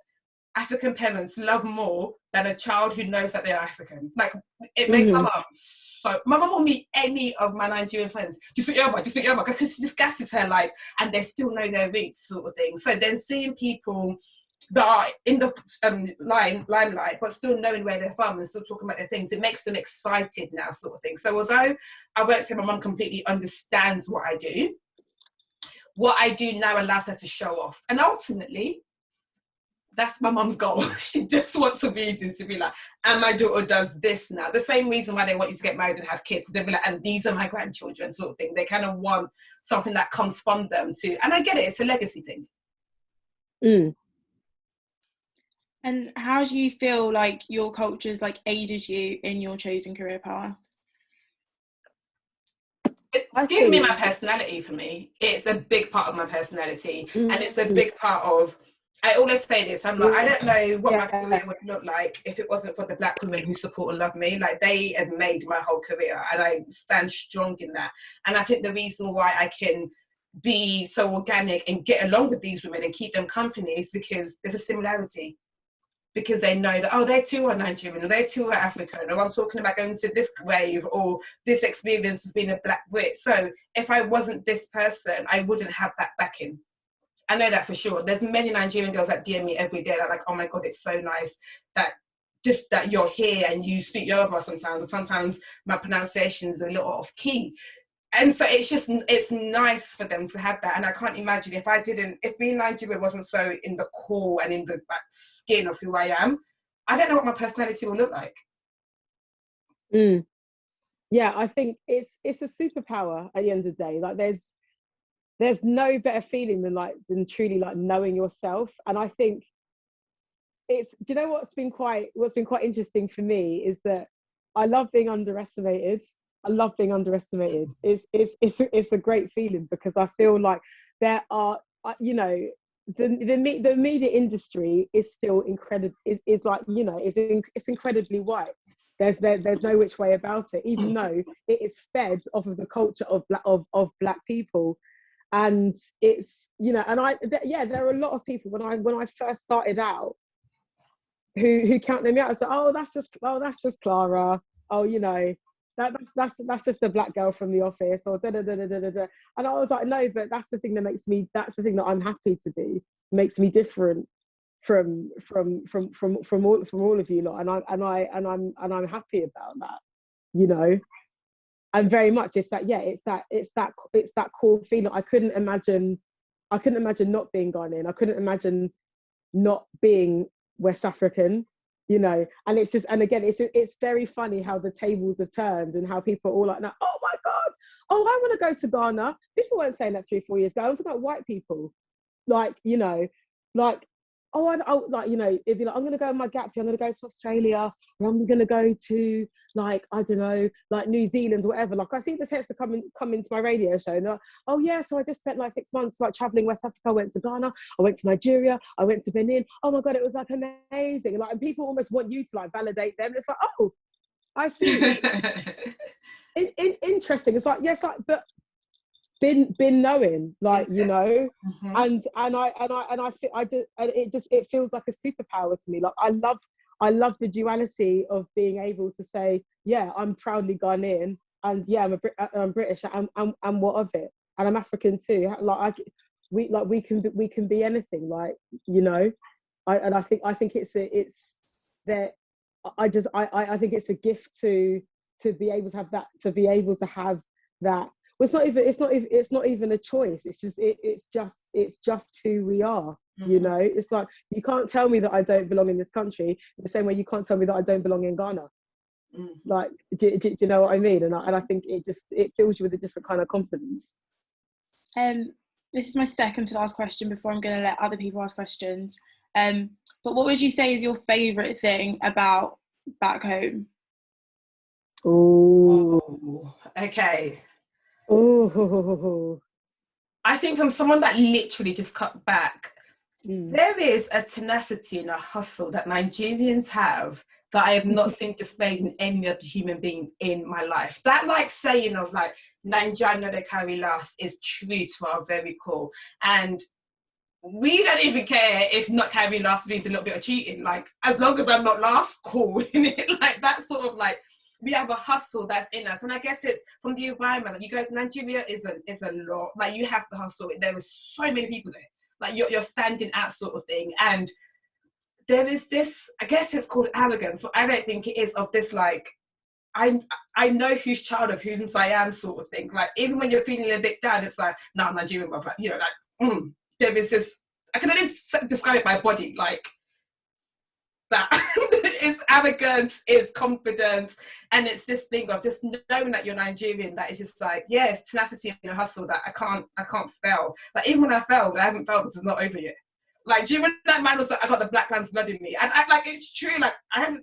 African parents love more than a child who knows that they're African. Like, it makes my mum so... My mum will meet any of my Nigerian friends. Just speak Yoruba, because she just gasses her, like, and they still know their roots, sort of thing. So then seeing people that are in the limelight, but still knowing where they're from and still talking about their things, it makes them excited now, sort of thing. So although I won't say my mum completely understands what I do now allows her to show off. And ultimately, that's my mum's goal. She just wants a reason to be like, and my daughter does this now. The same reason why they want you to get married and have kids. They'll be like, and these are my grandchildren, sort of thing. They kind of want something that comes from them too. And I get it, it's a legacy thing. And how do you feel like your culture's like aided you in your chosen career path? It's given me my personality. For me, it's a big part of my personality, and it's a big part of... I always say this, I'm like, I don't know what my career would look like if it wasn't for the Black women who support and love me. Like, they have made my whole career, and I stand strong in that. And I think the reason why I can be so organic and get along with these women and keep them company is because there's a similarity. Because they know that, oh, they too are Nigerian, or they too are African, or I'm talking about going to this grave, or this experience has been a Black Brit. So if I wasn't this person, I wouldn't have that backing. I know that for sure. There's many Nigerian girls that DM me every day that are like, oh my God, it's so nice that just that you're here and you speak Yoruba sometimes, and sometimes my pronunciation is a little off key. And so it's nice for them to have that. And I can't imagine if being Nigerian wasn't so in the core and in the skin of who I am, I don't know what my personality will look like. Yeah, I think it's a superpower at the end of the day. Like, there's no better feeling than truly like knowing yourself. And I think do you know what's been quite interesting for me is that I love being underestimated. It's a great feeling, because I feel like there are, you know, the media industry is still incredible. Is like, you know, it's incredibly white. There's no which way about it, even though it is fed off of the culture of Black people. And it's, you know, and there are a lot of people when I first started out who counted me out and said, oh, that's just Clara. Oh, you know, that's just a Black girl from the office, or da da da da da da. And I was like, no, but that's the thing that I'm happy to be. Makes me different from all of you lot, and I'm happy about that, you know. And very much it's that core feeling. I couldn't imagine not being Ghanaian. I couldn't imagine not being West African, you know. And it's just, and again, it's very funny how the tables have turned and how people are all like, now, oh my God, oh, I want to go to Ghana. People weren't saying that 3-4 years ago. I was talking about white people, like, you know, like, oh, like, you know, it'd be like, I'm going to go on my gap year, I'm going to go to Australia, or I'm going to go to, like, I don't know, like New Zealand or whatever. Like, I see the texts that come into my radio show, and like, oh yeah, so I just spent like 6 months like traveling West Africa. I went to Ghana, I went to Nigeria, I went to Benin. Oh my God, it was like amazing. Like, and people almost want you to like validate them. It's like, oh, I see. Interesting. It's like, yes, like, but been knowing, like, you know, and I feel it feels like a superpower to me. Like, I love the duality of being able to say, yeah, I'm proudly Ghanaian, and yeah, I'm British, and what of it? And I'm African too. Like, we can be anything, like, you know. I think it's that I think it's a gift to be able to have that, to be able to have that. Well, it's not even a choice. It's just who we are. You know, it's like, you can't tell me that I don't belong in this country in the same way you can't tell me that I don't belong in Ghana. Like, do you know what I mean? And I think it fills you with a different kind of confidence. This is my second to last question before I'm going to let other people ask questions. But what would you say is your favourite thing about back home? Oh, okay. Oh, I think I'm someone that literally just cut back. There is a tenacity and a hustle that Nigerians have that I have not seen displayed in any other human being in my life. That, like, saying of like, Nigeria they carry last is true to our very core. And we don't even care if not carrying last means a little bit of cheating. Like, as long as I'm not last, cool. Like, that sort of like, we have a hustle that's in us. And I guess it's from the environment. Like, you go, Nigeria is a lot. Like, you have to hustle. There is so many people there. Like, you're standing out sort of thing. And there is this, I guess it's called arrogance, but I don't think it is, of this, like, I know whose child of whom I am sort of thing. Like, even when you're feeling a bit down, it's like, no, I'm Nigerian, but you know, like, there is this, I can only describe it by body, like, that. It's arrogance, it's confidence, and it's this thing of just knowing that you're Nigerian, that is just like, yeah, it's tenacity and hustle that I can't fail. Like, even when I failed, I haven't failed because it's not over yet. Like, do you remember that man was like, I got the black man's blood in me? And I, like, it's true, like,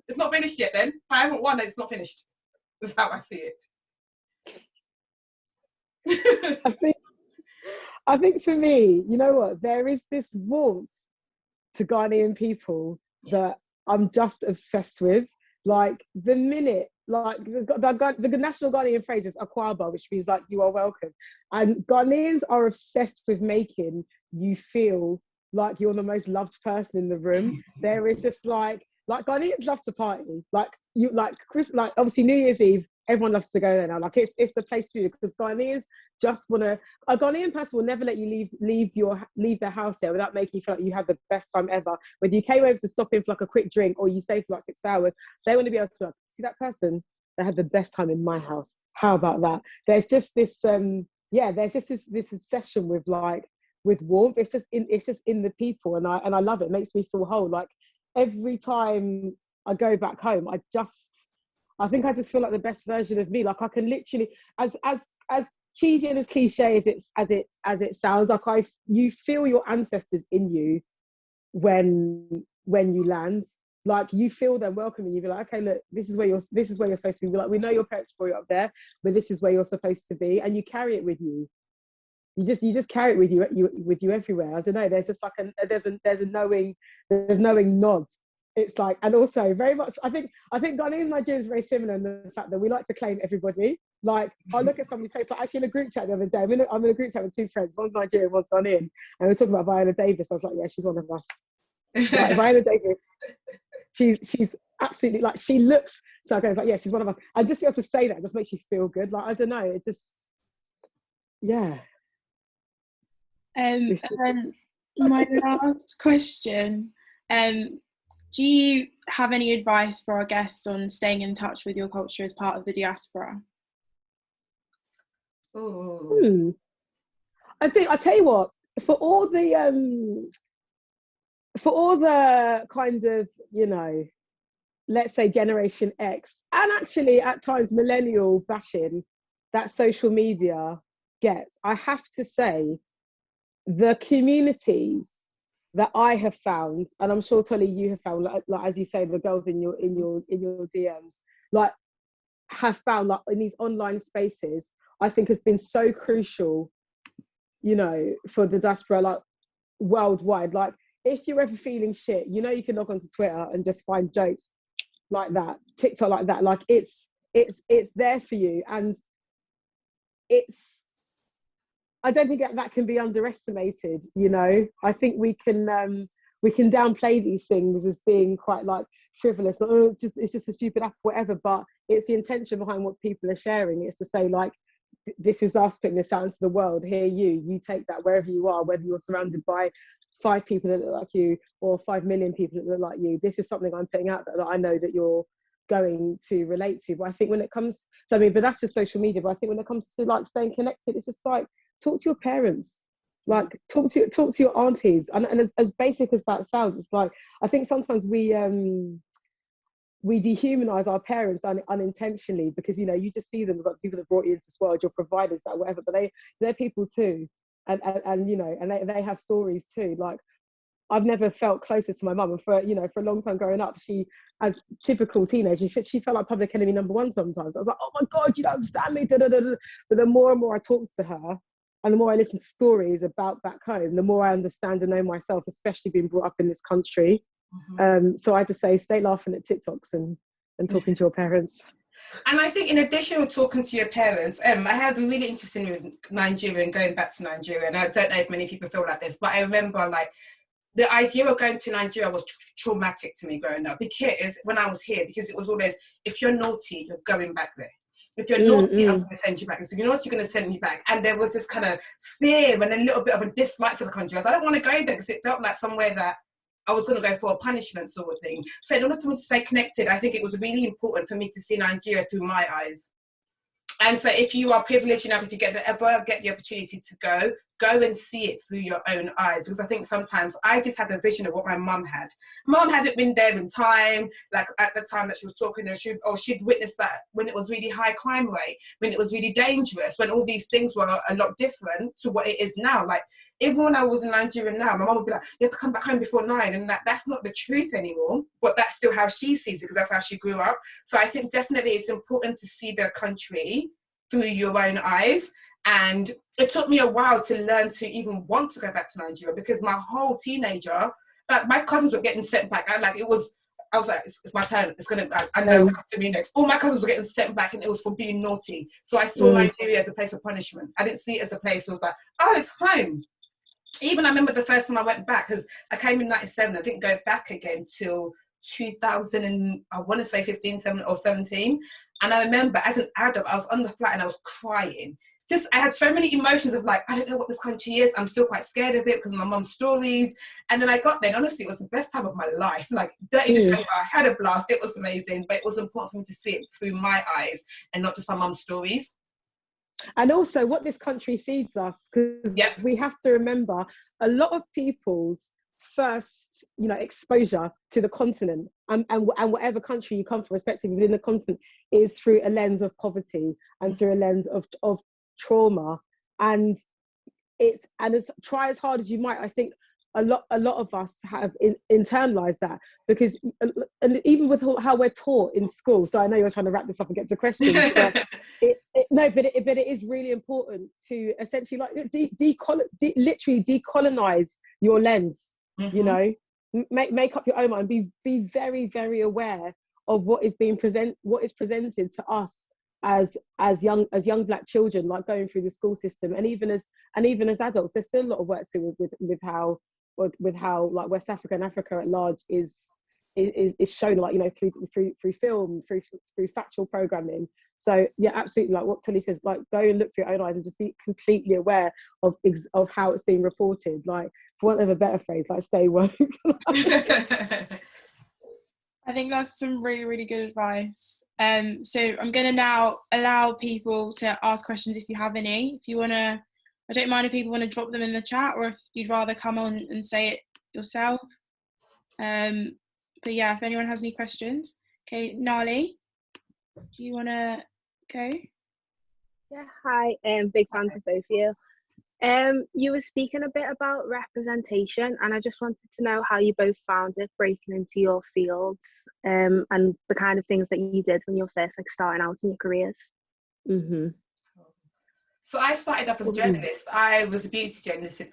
it's not finished yet then. If I haven't won, it's not finished. That's how I see it. I think for me, you know what, there is this warmth to Ghanaian people that I'm just obsessed with. Like, the minute, like, the national Ghanaian phrase is akwaba, which means like, you are welcome. And Ghanaians are obsessed with making you feel like you're the most loved person in the room. There is just like Ghanaians love to party. Like, you, like Chris, like obviously New Year's Eve, everyone loves to go there now. Like, it's the place for you, because Ghanaians just wanna. A Ghanaian person will never let you leave their house there without making you feel like you had the best time ever. Whether you came over to stop in for like a quick drink or you stay for like 6 hours, they want to be able to like, see that person that had the best time in my house. How about that? There's just this there's just this obsession with warmth. It's just in the people, and I love it. It makes me feel whole. Like, every time I go back home, I think I just feel like the best version of me. Like, I can literally, as cheesy and as cliche as it sounds, like you feel your ancestors in you when you land. Like, you feel them welcoming you. Be like, okay, look, this is where you're supposed to be. We're like, we know your parents brought you up there, but this is where you're supposed to be, and you carry it with you. You just carry it with you everywhere. I don't know. There's just like there's a knowing nod. It's like, and also very much, I think Ghanaians and Nigerians are very similar in the fact that we like to claim everybody. Like, I look at somebody's face, like, actually in a group chat the other day, I'm in a group chat with two friends, one's Nigerian, one's Ghanaian, and we're talking about Viola Davis. I was like, yeah, she's one of us. Like, Viola Davis, she's absolutely, like, she looks so okay. It's like, yeah, she's one of us. And just be able to say that just makes you feel good. Like, I don't know, it just, yeah. And my last question, do you have any advice for our guests on staying in touch with your culture as part of the diaspora? I tell you what, for all the kind of, you know, let's say Generation X, and actually at times millennial bashing that social media gets, I have to say, the communities that I have found, and I'm sure Tolly you have found, like as you say, the girls in your DMs, like, have found, like, in these online spaces, I think has been so crucial, you know, for the diaspora, like, worldwide. Like, if you're ever feeling shit, you know, you can log onto Twitter and just find jokes like that, TikTok like that. Like, it's there for you, and I don't think that can be underestimated. You know, I think we can downplay these things as being quite like frivolous. Like, oh, it's just a stupid app, whatever. But it's the intention behind what people are sharing. It's to say, like, this is us putting this out into the world. Here, you take that wherever you are, whether you're surrounded by 5 people that look like you or 5 million people that look like you. This is something I'm putting out there that I know that you're going to relate to. But I think when it comes to, I mean, but that's just social media. But I think when it comes to, like, staying connected, it's just like, talk to your parents, like, talk to your aunties, and as basic as that sounds, it's like, I think sometimes we dehumanize our parents unintentionally, because, you know, you just see them as like people that brought you into this world, your providers, that whatever, but they're people too, and you know, and they have stories too. Like, I've never felt closer to my mum, and for a long time growing up, she, as typical teenager, she felt like public enemy number one sometimes. I was like, oh my God, you don't understand me, but the more and more I talked to her, and the more I listen to stories about back home, the more I understand and know myself, especially being brought up in this country. So I just say, stay laughing at TikToks and talking to your parents. And I think in addition to talking to your parents, I had a really interesting with Nigeria and going back to Nigeria. And I don't know if many people feel like this, but I remember like the idea of going to Nigeria was traumatic to me growing up, because when I was here, because it was always, if you're naughty, you're going back there. If you're naughty, I'm going to send you back. And so, you know what, you're going to send me back. And there was this kind of fear and a little bit of a dislike for the country. I was like, I don't want to go there, because it felt like somewhere that I was going to go for a punishment sort of thing. So in order for me to stay connected, I think it was really important for me to see Nigeria through my eyes. And so if you are privileged enough, if you ever get the opportunity to go and see it through your own eyes. Because I think sometimes I just had a vision of what my mum had. Mum hadn't been there in time, like at the time that she was talking, she'd witnessed that when it was really high crime rate, when it was really dangerous, when all these things were a lot different to what it is now. Like, even when I was in Nigeria now, my mum would be like, you have to come back home before 9. And that's not the truth anymore, but that's still how she sees it, because that's how she grew up. So I think definitely it's important to see the country through your own eyes. And it took me a while to learn to even want to go back to Nigeria, because my whole teenager, like my cousins were getting sent back. I was like, it's my turn. I know it's to me next. All my cousins were getting sent back, and it was for being naughty. So I saw Nigeria as a place of punishment. I didn't see it as a place where it was like, oh, it's home. Even I remember the first time I went back, because I came in 97, I didn't go back again till 2000 and I want to say 15, 17. And I remember as an adult, I was on the flight and I was crying. I had so many emotions of like, I don't know what this country is. I'm still quite scared of it because of my mum's stories. And then I got there, and honestly, it was the best time of my life. Like 30 December, I had a blast. It was amazing, but it was important for me to see it through my eyes and not just my mum's stories. And also what this country feeds us, because we have to remember a lot of people's first, exposure to the continent and whatever country you come from, respectively within the continent, is through a lens of poverty and through a lens of trauma. And as try as hard as you might, I think a lot of us have internalized that, because and even with how we're taught in school. So I know you're trying to wrap this up and get to questions, but it is really important to essentially like literally decolonize your lens. Make up your own mind, be very, very aware of what is presented to us as young Black children, like going through the school system, and even as adults. There's still a lot of work to do with how like West Africa and Africa at large is shown, like through film, through factual programming. So yeah, absolutely, like what Tolly says, like go and look through your own eyes and just be completely aware of how it's being reported. Like, for want of a better phrase, like stay woke. I think that's some really, really good advice. So I'm going to now allow people to ask questions if you have any. If you want to, I don't mind if people want to drop them in the chat, or if you'd rather come on and say it yourself. But yeah, if anyone has any questions. Okay, Nali, do you want to go? Yeah, hi, big fans of both of you. You were speaking a bit about representation, and I just wanted to know how you both found it breaking into your fields, and the kind of things that you did when you were first starting out in your careers. So I started up as a journalist. I was a beauty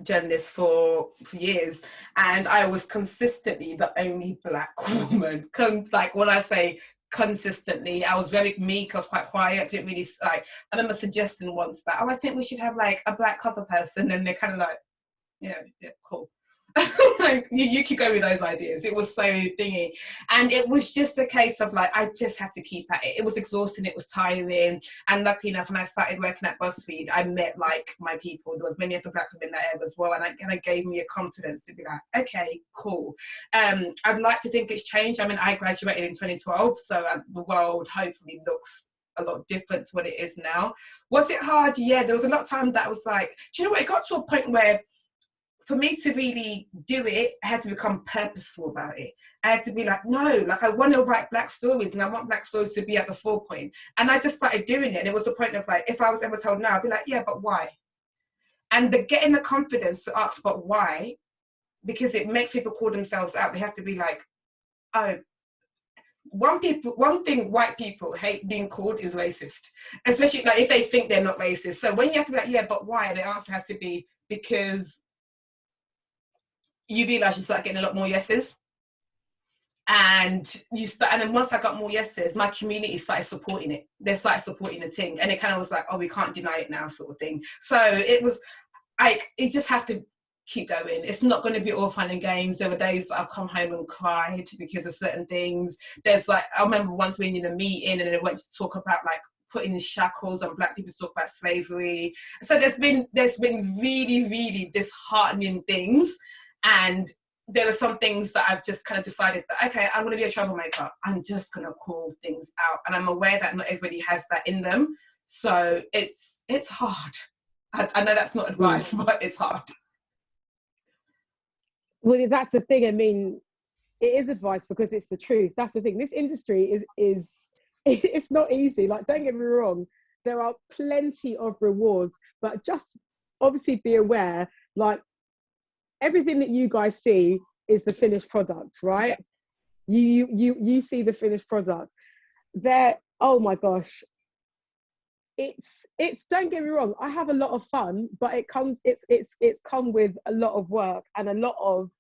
journalist for years, and I was consistently the only Black woman. Like when I say consistently, I was very meek, I was quite quiet, didn't really like. I remember suggesting once that, I think we should have like a Black cover person, and they're kind of like, yeah, cool. Like, you could go with those ideas. It was so thingy, and it was just a case of like, I just had to keep at it. It was exhausting, it was tiring, and luckily enough, when I started working at BuzzFeed, I met like my people. There was many of the Black women there as well, and it gave me a confidence to be like, okay, cool. I'd like to think it's changed. I mean, I graduated in 2012, so the world hopefully looks a lot different to what it is now. Was it hard? Yeah, there was a lot of time that was like, do you know what? It got to a point where, for me to really do it, I had to become purposeful about it. I had to be like, no, like I want to write Black stories, and I want Black stories to be at the forefront. And I just started doing it. And it was the point of like, if I was ever told no, I'd be like, yeah, but why? And getting the confidence to ask, but why? Because it makes people call themselves out. They have to be like, oh, one thing white people hate being called is racist, especially like if they think they're not racist. So when you have to be like, yeah, but why? The answer has to be because you realise you start getting a lot more yeses. And and then once I got more yeses, my community started supporting it. They started supporting the thing, and it kind of was like, oh, we can't deny it now, sort of thing. So it was like, you just have to keep going. It's not going to be all fun and games. There were days that I've come home and cried because of certain things. There's like, I remember once being in a meeting and they went to talk about like putting shackles on black people, to talk about slavery. So there's been really, really disheartening things, and there are some things that I've just kind of decided that, okay, I'm going to be a troublemaker. I'm just going to call things out. And I'm aware that not everybody has that in them. So it's hard. I know that's not advice, but it's hard. Well, that's the thing. I mean, it is advice because it's the truth. That's the thing. This industry is it's not easy. Like, don't get me wrong. There are plenty of rewards, but just obviously be aware, like, everything that you guys see is the finished product, right? Yeah. You see the finished product. There, oh my gosh. It's don't get me wrong, I have a lot of fun, but it's come with a lot of work and a lot of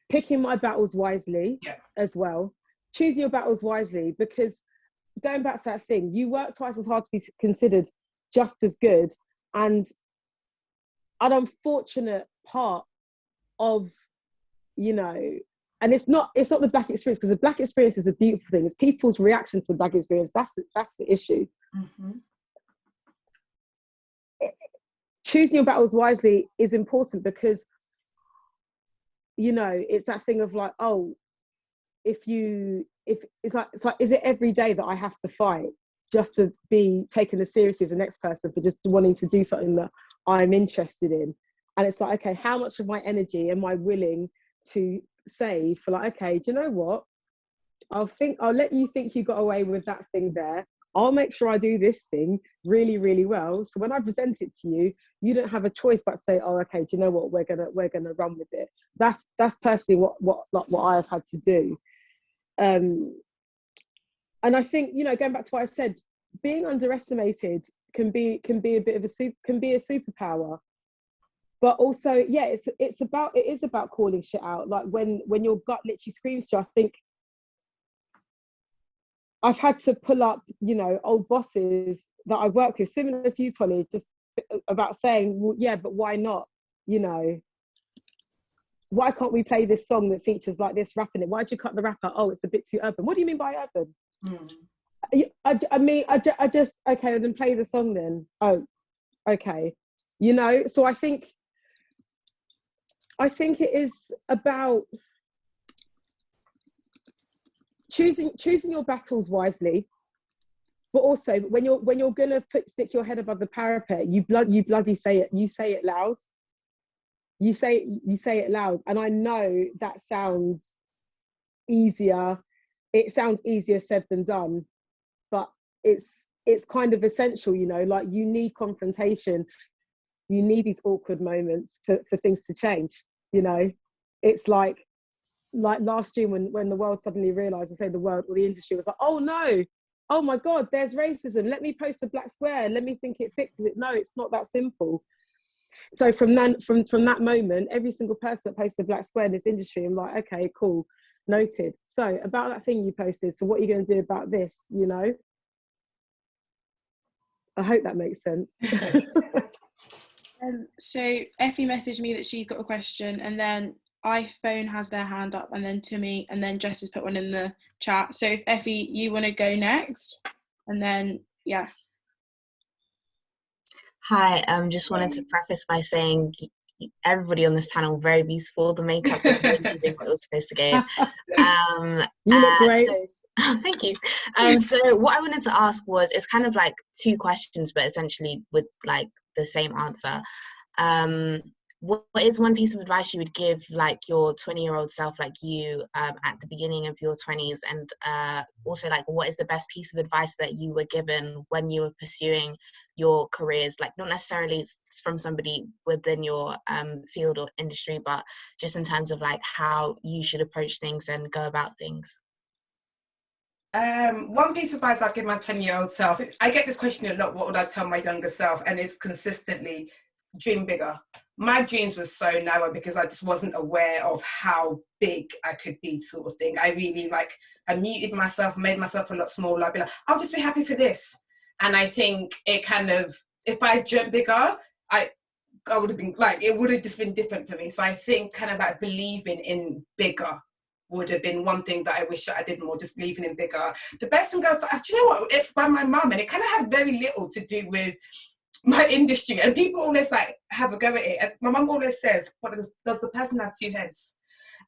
picking my battles wisely as well. Choosing your battles wisely, because going back to that thing, you work twice as hard to be considered just as good. And an unfortunate part of, you know, and it's not the black experience, because the black experience is a beautiful thing. It's people's reaction to the black experience. That's the issue. Mm-hmm. Choosing your battles wisely is important, because, you know, it's that thing of like, oh, if it's like, is it every day that I have to fight just to be taken as seriously as the next person for just wanting to do something that I'm interested in? And it's like, okay, how much of my energy am I willing to save for, like, okay, do you know what? I'll let you think you got away with that thing there. I'll make sure I do this thing really, really well. So when I present it to you, you don't have a choice but to say, oh, okay, do you know what? We're gonna run with it. That's personally what I have had to do. And I think, you know, going back to what I said, being underestimated can be a bit of a superpower. But also, yeah, it is about calling shit out. Like when your gut literally screams to you. I think I've had to pull up, you know, old bosses that I work with, similar to you, Tolly, just about saying, well, yeah, but why not? You know, why can't we play this song that features like this rap in it? Why'd you cut the rap out? Oh, it's a bit too urban. What do you mean by urban? I mean, I just, okay, then play the song then. Oh, okay. You know, so I think it is about choosing your battles wisely, but also when you're gonna stick your head above the parapet, you bloody say it. You say it loud. You say it loud. And I know that sounds easier. It sounds easier said than done, but it's kind of essential, you know. Like, you need confrontation. You need these awkward moments for things to change, you know. It's like last year when the world suddenly realised, I say the world or the industry was like, oh no, oh my God, there's racism. Let me post a black square. Let me think it fixes it. No, it's not that simple. So from that moment, every single person that posts a black square in this industry, I'm like, okay, cool, noted. So about that thing you posted, so what are you going to do about this, you know? I hope that makes sense. So Effie messaged me that she's got a question, and then iPhone has their hand up, and then to me, and then Jess has put one in the chat. So if Effie, you want to go next, and then yeah. Hi, just wanted to preface by saying everybody on this panel very beautiful. The makeup was really giving what it was supposed to give. You look great. Thank you. So what I wanted to ask was, it's kind of like two questions, but essentially with like the same answer. What is one piece of advice you would give like your 20-year-old self, like you, at the beginning of your 20s? And also, like, what is the best piece of advice that you were given when you were pursuing your careers? Like, not necessarily from somebody within your field or industry, but just in terms of like how you should approach things and go about things. One piece of advice I'd give my 20-year-old self, I get this question a lot, what would I tell my younger self? And it's consistently, dream bigger. My dreams were so narrow because I just wasn't aware of how big I could be, sort of thing. I really I muted myself, made myself a lot smaller. I'd be like, I'll just be happy for this. And I think it kind of, if I dreamt bigger, I would have been it would have just been different for me. So I think kind of like believing in bigger would have been one thing that I wish that I did more, just believing in bigger. The best thing goes, do you know what? It's by my mum, and it kind of had very little to do with my industry. And people always have a go at it. And my mum always says, does the person have two heads?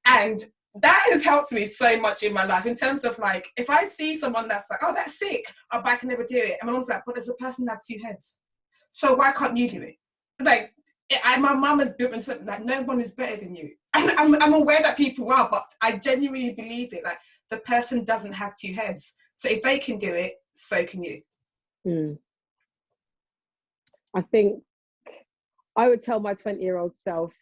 And that has helped me so much in my life in terms of if I see someone that's oh, that's sick, but I can never do it. And my mum's like, but does the person have two heads? So why can't you do it? My mum has built into something no one is better than you. And I'm aware that people are, but I genuinely believe it. The person doesn't have two heads. So if they can do it, so can you. I think I would tell my 20-year-old self,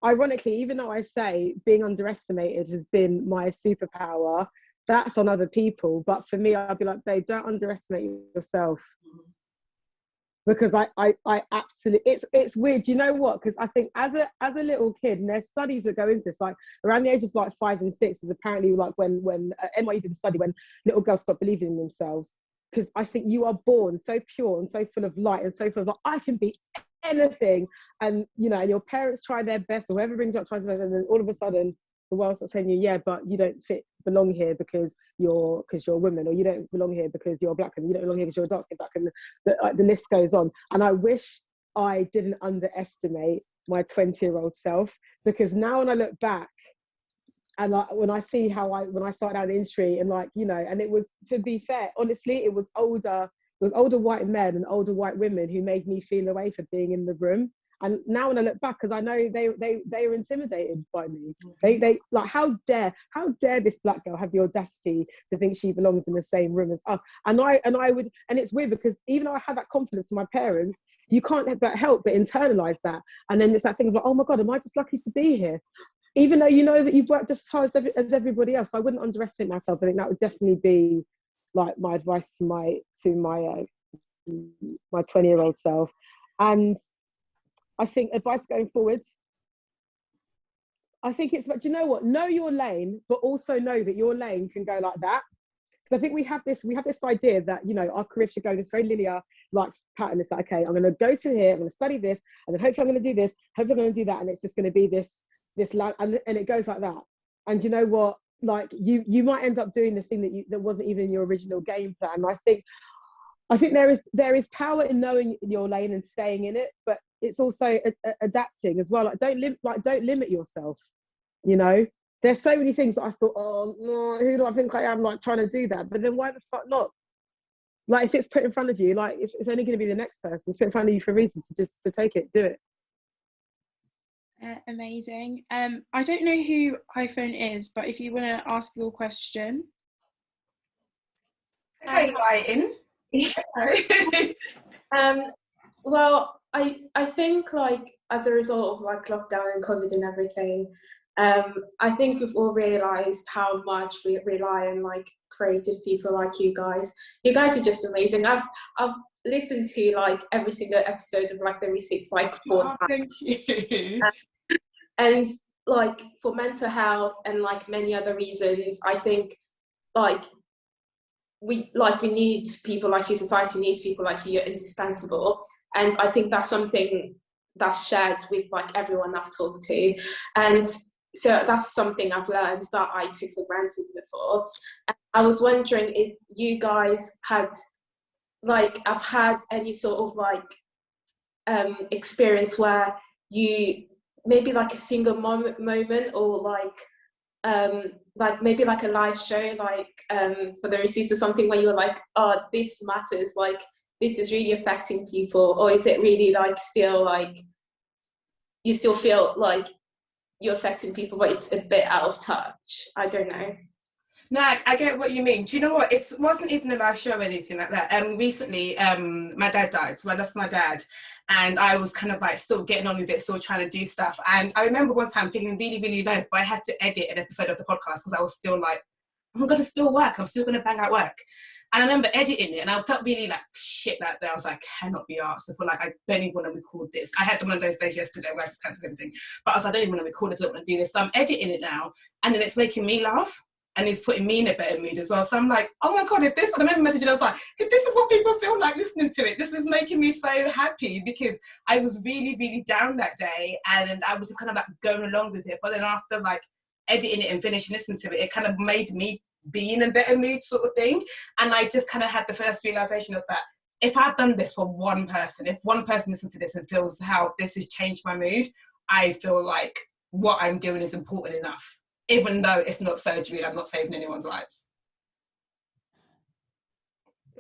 ironically, even though I say being underestimated has been my superpower, that's on other people. But for me, I'd be like, babe, don't underestimate yourself. Because I absolutely, it's weird. You know what? Because I think as a little kid, and there's studies that go into this, around the age of 5 and 6 is apparently when NYU did a study when little girls stop believing in themselves. Because I think you are born so pure and so full of light and so full of I can be anything, and and your parents try their best, or whoever brings you up tries their best, and then all of a sudden the world starts saying yeah, but you don't belong here because you're a woman, or you don't belong here because you're black, and you don't belong here because you're a dark skin black, and the list goes on. And I wish I didn't underestimate my 20-year-old self, because now when I look back and when I see when I started out in the industry, and and it was, to be fair, honestly, it was older white men and older white women who made me feel away for being in the room. And now when I look back, because I know they were intimidated by me. They how dare this black girl have the audacity to think she belongs in the same room as us? And I would, and it's weird because even though I had that confidence in my parents, you can't help but internalize that. And then it's that thing of oh my God, am I just lucky to be here? Even though you know that you've worked just as hard as everybody else. I wouldn't underestimate myself. I think that would definitely be my advice to my 20-year-old self. And I think advice going forward, I think it's, but you know what? Know your lane, but also know that your lane can go like that. Because I think we have this idea that, our career should go this very linear, pattern. It's okay, I'm going to go to here, I'm going to study this, and then hopefully I'm going to do this, hopefully I'm going to do that, and it's just going to be this and it goes like that. And you know what? You might end up doing the thing that wasn't even in your original game plan. I think there is power in knowing your lane and staying in it, but it's also adapting as well. Don't limit yourself. There's so many things that I thought, oh no, who do I think I am? Trying to do that, but then why the fuck not? If it's put in front of you, it's only going to be the next person. It's put in front of you for reasons. So just to take it, do it. Amazing. I don't know who iPhone is, but if you want to ask your question. Okay, Lighten. Well, I think as a result of lockdown and COVID and everything, I think we've all realised how much we rely on creative people like you guys. You guys are just amazing. I've listened to every single episode of the Receipts 4 times. Thank you. And for mental health and many other reasons, I think we need people like you. Society needs people like you. You're indispensable. And I think that's something that's shared with everyone I've talked to. And so that's something I've learned that I took for granted before. And I was wondering if you guys had I've had any sort of experience where you maybe a single moment, or maybe a live show for the Receipts or something, where you were oh, this matters, this is really affecting people? Or is it really still you still feel you're affecting people, but it's a bit out of touch? I don't know. No, I get what you mean. Do you know what? It wasn't even a live show or anything like that. Recently, my dad died, so I lost my dad, and I was kind of still getting on with it, still trying to do stuff. And I remember one time feeling really, really low, but I had to edit an episode of the podcast because I was still I'm going to still work. I'm still going to bang out work. And I remember editing it, and I felt really like shit that day. I was like, I cannot be asked. I feel like I don't even want to record this. I had one of those days yesterday where I just cancelled everything. But I was like, I don't even want to record this, I don't want to do this. So I'm editing it now, and then it's making me laugh, and it's putting me in a better mood as well. So I'm like, oh my God, if this, and I remember messaging, I was like, if this is what people feel like listening to it, this is making me so happy, because I was really, really down that day, and I was just kind of like going along with it. But then after like editing it and finishing listening to it, it kind of made me be in a better mood sort of thing. And I just kind of had the first realization of that. If I've done this for one person, if one person listens to this and feels how this has changed my mood, I feel like what I'm doing is important enough, even though it's not surgery and I'm not saving anyone's lives.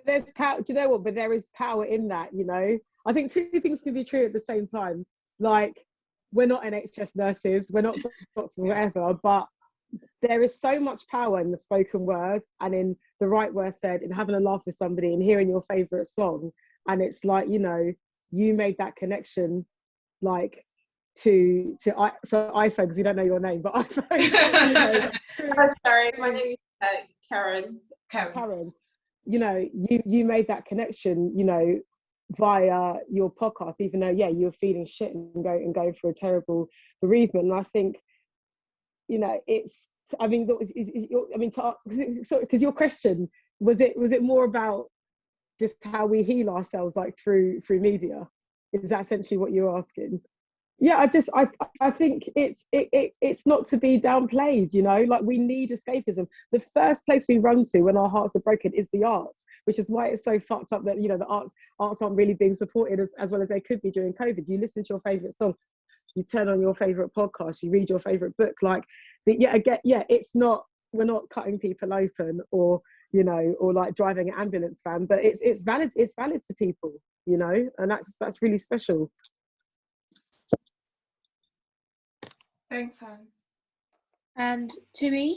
There's power, do you know what? But there is power in that, you know. I think two things can be true at the same time. Like, we're not NHS nurses, we're not doctors, whatever, but there is so much power in the spoken word and in the right word said, in having a laugh with somebody and hearing your favourite song. And it's like, you know, you made that connection, like, to iPhone, because we don't know your name, but iPhone. Sorry, my name is Karen. You know, you made that connection, you know, via your podcast, even though, yeah, you're feeling shit and going through a terrible bereavement. And I think, you know, it's, I mean, because your question, was it more about just how we heal ourselves, like through media? Is that essentially what you're asking? Yeah, I think it's not to be downplayed, you know, like we need escapism. The first place we run to when our hearts are broken is the arts, which is why it's so fucked up that, you know, the arts aren't really being supported as well as they could be during COVID. You listen to your favourite song, you turn on your favourite podcast, you read your favourite book, like, it's not, we're not cutting people open or, you know, or like driving an ambulance van, but it's valid to people, you know, and that's really special. Thanks, Anne. And Tumi?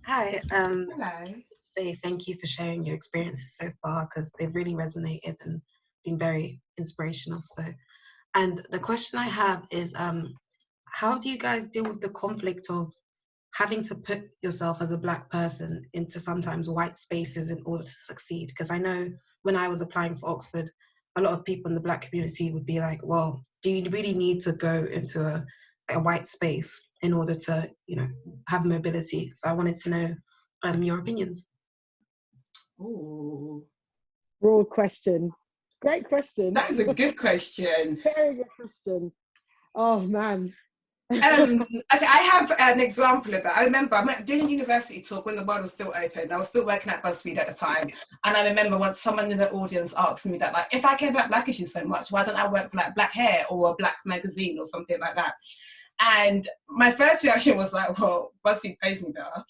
Hi. Hello. Say thank you for sharing your experiences so far, because they've really resonated and been very inspirational. So, and the question I have is, how do you guys deal with the conflict of having to put yourself as a Black person into sometimes white spaces in order to succeed? Because I know when I was applying for Oxford, a lot of people in the Black community would be like, well, do you really need to go into a white space in order to, you know, have mobility? So I wanted to know your opinions. Ooh. Broad question. Great question. That is a good question. Very good question. Oh, man. Okay, I have an example of that. I remember I'm doing a university talk when the world was still open. I was still working at BuzzFeed at the time, and I remember once someone in the audience asked me that, like, if I care about Black issues so much, why don't I work for like Black Hair or a Black magazine or something like that? And my first reaction was like, well, BuzzFeed pays me better.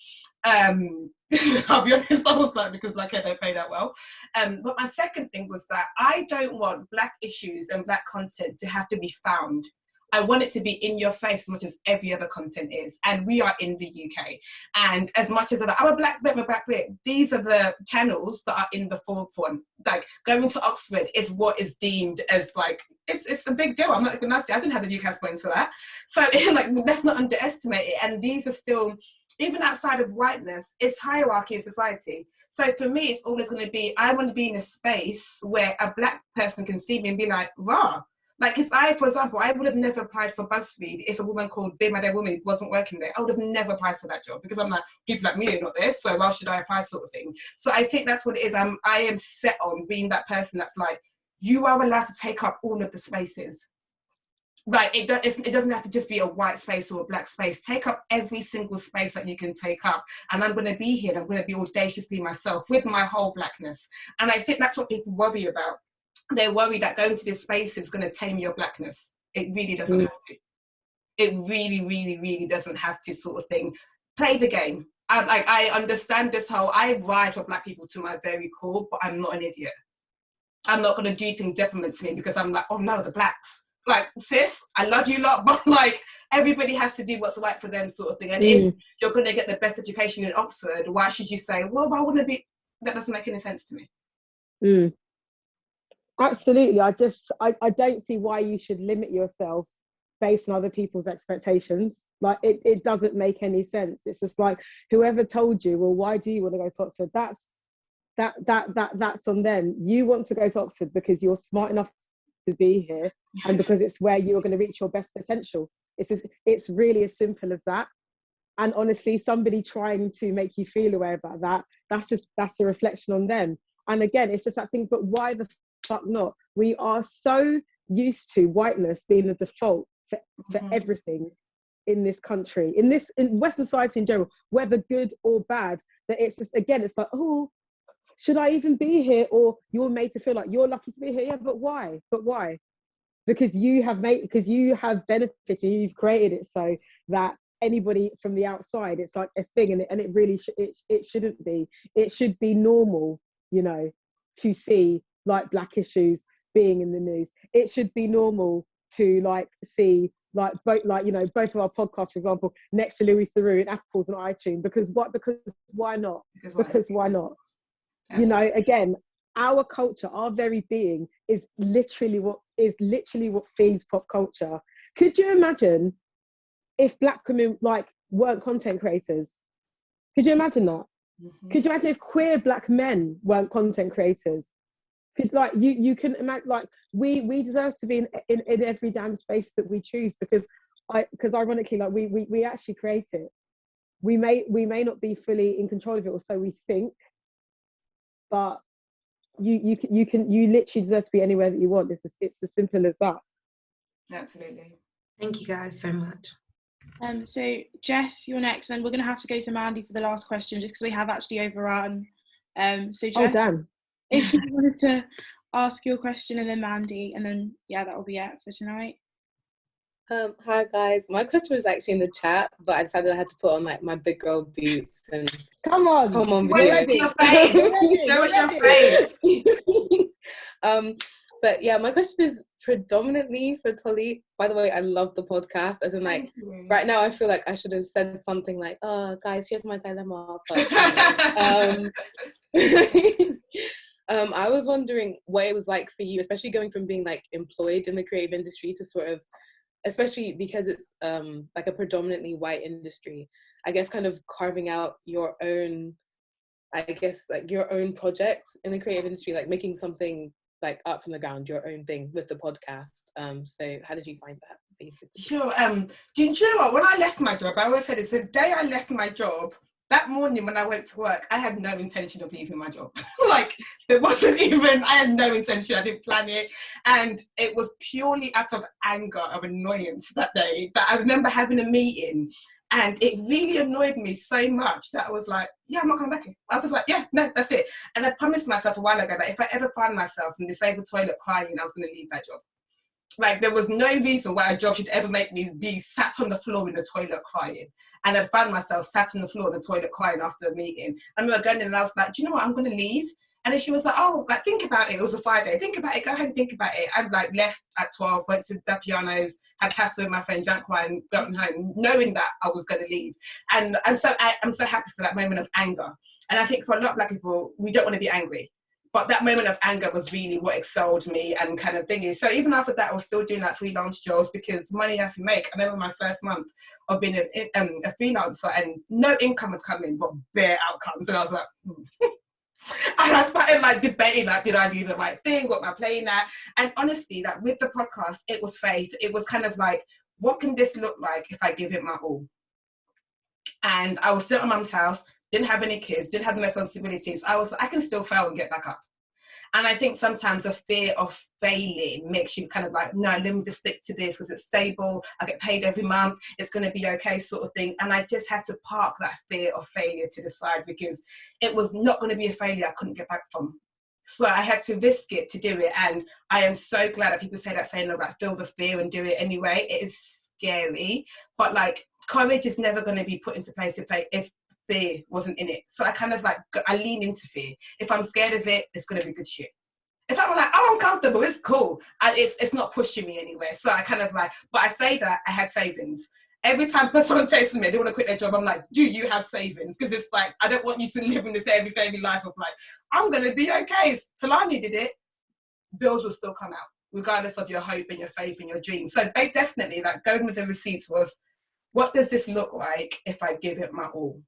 I'll be honest, I was like, because Black Hair don't pay that well. But my second thing was that I don't want Black issues and Black content to have to be found. I want it to be in your face as much as every other content is. And we are in the UK. And as much as I'm a Black bit, I'm a Black bit, these are the channels that are in the forefront. Like, going to Oxford is what is deemed as, like, it's a big deal. I'm not even nasty. I didn't have the UCAS points for that. So, like, let's not underestimate it. And these are still, even outside of whiteness, it's hierarchy in society. So for me, it's always going to be, I want to be in a space where a Black person can see me and be like, rah. Like, because for example, I would have never applied for BuzzFeed if a woman called Be My Dead Woman wasn't working there. I would have never applied for that job, because I'm like, people like me are not there, so why should I apply, sort of thing. So I think that's what it is. I am set on being that person that's like, you are allowed to take up all of the spaces. Right, it doesn't have to just be a white space or a Black space. Take up every single space that you can take up. And I'm going to be here, and I'm going to be audaciously myself with my whole Blackness. And I think that's what people worry about. They worry that going to this space is going to tame your Blackness. It really doesn't have to. It really, really, really doesn't have to, sort of thing. Play the game. I understand this whole, I ride for Black people to my very core, but I'm not an idiot. I'm not going to do things detriment to me because I'm like, oh no, the Blacks. Like, sis, I love you lot, but like, everybody has to do what's right for them, sort of thing. And if you're going to get the best education in Oxford, why should you say, well, I want to be, that doesn't make any sense to me. Absolutely. I don't see why you should limit yourself based on other people's expectations. Like it doesn't make any sense. It's just like, whoever told you, well, why do you want to go to Oxford? That's on them. You want to go to Oxford because you're smart enough to be here, and because it's where you're going to reach your best potential. It's really as simple as that. And honestly, somebody trying to make you feel away about that, that's a reflection on them. And again, it's just that thing, but why the fuck not? We are so used to whiteness being the default for everything in this country, in Western society in general, whether good or bad, that it's just, again, it's like, oh, should I even be here? Or you're made to feel like you're lucky to be here. Yeah, but why? Because you have benefited, you've created it so that anybody from the outside, it's like a thing, and it really it shouldn't be. It should be normal, you know, to see like Black issues being in the news. It should be normal to like see like both, like, you know, both of our podcasts, for example, next to Louis Theroux in Apples and iTunes. Because why not? Because why not? Absolutely. You know, again, our culture, our very being is literally what feeds pop culture. Could you imagine if Black women like weren't content creators? Could you imagine that? Mm-hmm. Could you imagine if queer Black men weren't content creators? Could, like, you can imagine, like, we deserve to be in every damn space that we choose, because ironically, like, we actually create it. We may not be fully in control of it, or so we think, but you literally deserve to be anywhere that you want. It's as simple as that. Absolutely. Thank you guys so much. So Jess, you're next, and then we're going to have to go to Mandy for the last question, just because we have actually overrun. So Jess, oh damn, if you wanted to ask your question, and then Mandy, and then yeah, that will be it for tonight. Hi guys, my question was actually in the chat, but I decided I had to put on like my big girl boots and come on video. Your face. Show us your face. But yeah, my question is predominantly for Tolly. By the way, I love the podcast, as in like right now I feel like I should have said something like, oh guys, here's my dilemma, but I was wondering what it was like for you, especially going from being like employed in the creative industry to sort of, especially because it's like a predominantly white industry, I guess, kind of carving out your own, I guess, like your own project in the creative industry, like making something like up from the ground, your own thing with the podcast. So how did you find that, basically? Sure. Do you know what? When I left my job, I always said it's the day I left my job, that morning when I went to work, I had no intention of leaving my job. Like, there wasn't even, I had no intention, I didn't plan it. And it was purely out of anger, of annoyance that day. But I remember having a meeting, and it really annoyed me so much that I was like, yeah, I'm not coming back here. I was just like, yeah, no, that's it. And I promised myself a while ago that if I ever find myself in the disabled toilet crying, I was going to leave that job. Like, there was no reason why a job should ever make me be sat on the floor in the toilet crying. And I found myself sat on the floor in the toilet crying after a meeting. I remember going in and I was like, do you know what, I'm going to leave. And then she was like, oh, like, think about it. It was a Friday. Think about it. Go ahead and think about it. I like left at 12, went to the pianos, had pasta with my friend, drank wine, got home, knowing that I was going to leave. And I'm so happy for that moment of anger. And I think for a lot of Black people, we don't want to be angry. But that moment of anger was really what excelled me and kind of thingy. So even after that, I was still doing like freelance jobs because money I have to make. I remember my first month of being a freelancer and no income had come in, but bare outcomes. And I was like, And I started like debating, like, did I do the right thing? What am I playing at? And honestly, like with the podcast, it was faith. It was kind of like, what can this look like if I give it my all? And I was still at my mum's house, didn't have any kids, didn't have the responsibilities. I can still fail and get back up. And I think sometimes the fear of failing makes you kind of like, no, let me just stick to this because it's stable. I get paid every month. It's going to be okay, sort of thing. And I just had to park that fear of failure to the side because it was not going to be a failure I couldn't get back from. So I had to risk it to do it. And I am so glad that people say that, saying, like, feel the fear and do it anyway. It is scary, but like courage is never going to be put into place if fear wasn't in it. So I kind of like, I lean into fear. If I'm scared of it, it's going to be good shit. If I'm like, oh, I'm comfortable, it's cool. It's not pushing me anywhere. So I kind of like, but I say that I had savings. Every time someone texts me, they want to quit their job, I'm like, do you have savings? Because it's like, I don't want you to live in this every life of like, I'm going to be okay. Talani did it. Bills will still come out. regardless of your hope and your faith and your dreams. So they definitely, like, going with the receipts was, what does this look like if I give it my all?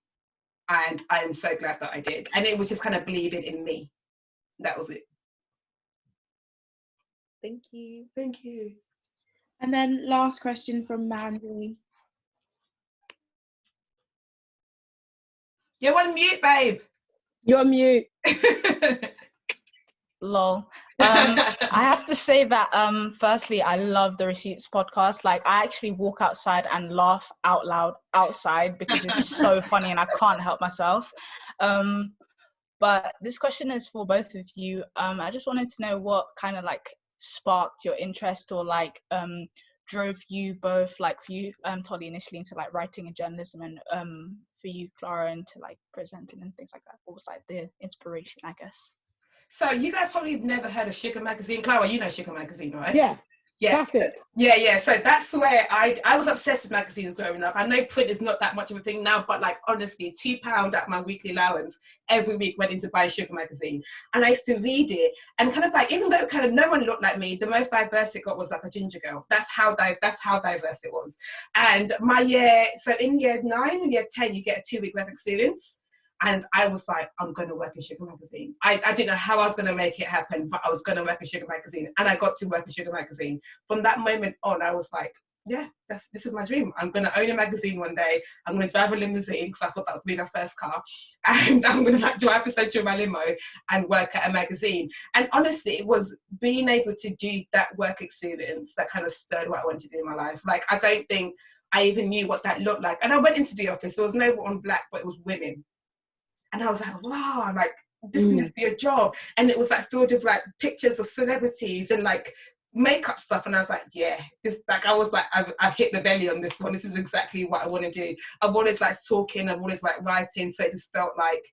And I am so glad that I did. And it was just kind of bleeding in me. That was it. Thank you. Thank you. And then last question from Mandy. You're on mute, babe. You're on mute. Lol. I have to say that firstly, I love the Receipts podcast. Like, I actually walk outside and laugh out loud outside because it's so funny and I can't help myself. But this question is for both of you. I just wanted to know what kind of like sparked your interest, or like drove you both, like for you, Tolly, initially into like writing and journalism, and for you, Clara, into like presenting and things like that. What was like the inspiration, I guess? So you guys probably have never heard of Sugar Magazine. Clara, you know Sugar Magazine, right? Yeah. Yeah. Classic. Yeah. So that's where I was obsessed with magazines growing up. I know print is not that much of a thing now, but like honestly, £2 at my weekly allowance every week went into buying Sugar Magazine. And I used to read it, and kind of like, even though kind of no one looked like me, the most diverse it got was like a ginger girl. That's how diverse it was. And my year, so in year 9 and year 10, you get a 2-week work experience. And I was like, I'm going to work in Sugar Magazine. I didn't know how I was going to make it happen, but I was going to work in Sugar Magazine. And I got to work in Sugar Magazine. From that moment on, I was like, yeah, this is my dream. I'm going to own a magazine one day. I'm going to drive a limousine, because I thought that would be my first car. And I'm going to like drive to Central my limo and work at a magazine. And honestly, it was being able to do that work experience that kind of stirred what I wanted to do in my life. Like, I don't think I even knew what that looked like. And I went into the office. There was no one black, but it was women. And I was like, wow, I'm like, this can just be a job. And it was like filled with like pictures of celebrities and like makeup stuff. And I was like, yeah, this, like, I was like, I've hit the belly on this one. This is exactly what I want to do. I've always liked talking, I've always liked writing. So it just felt like,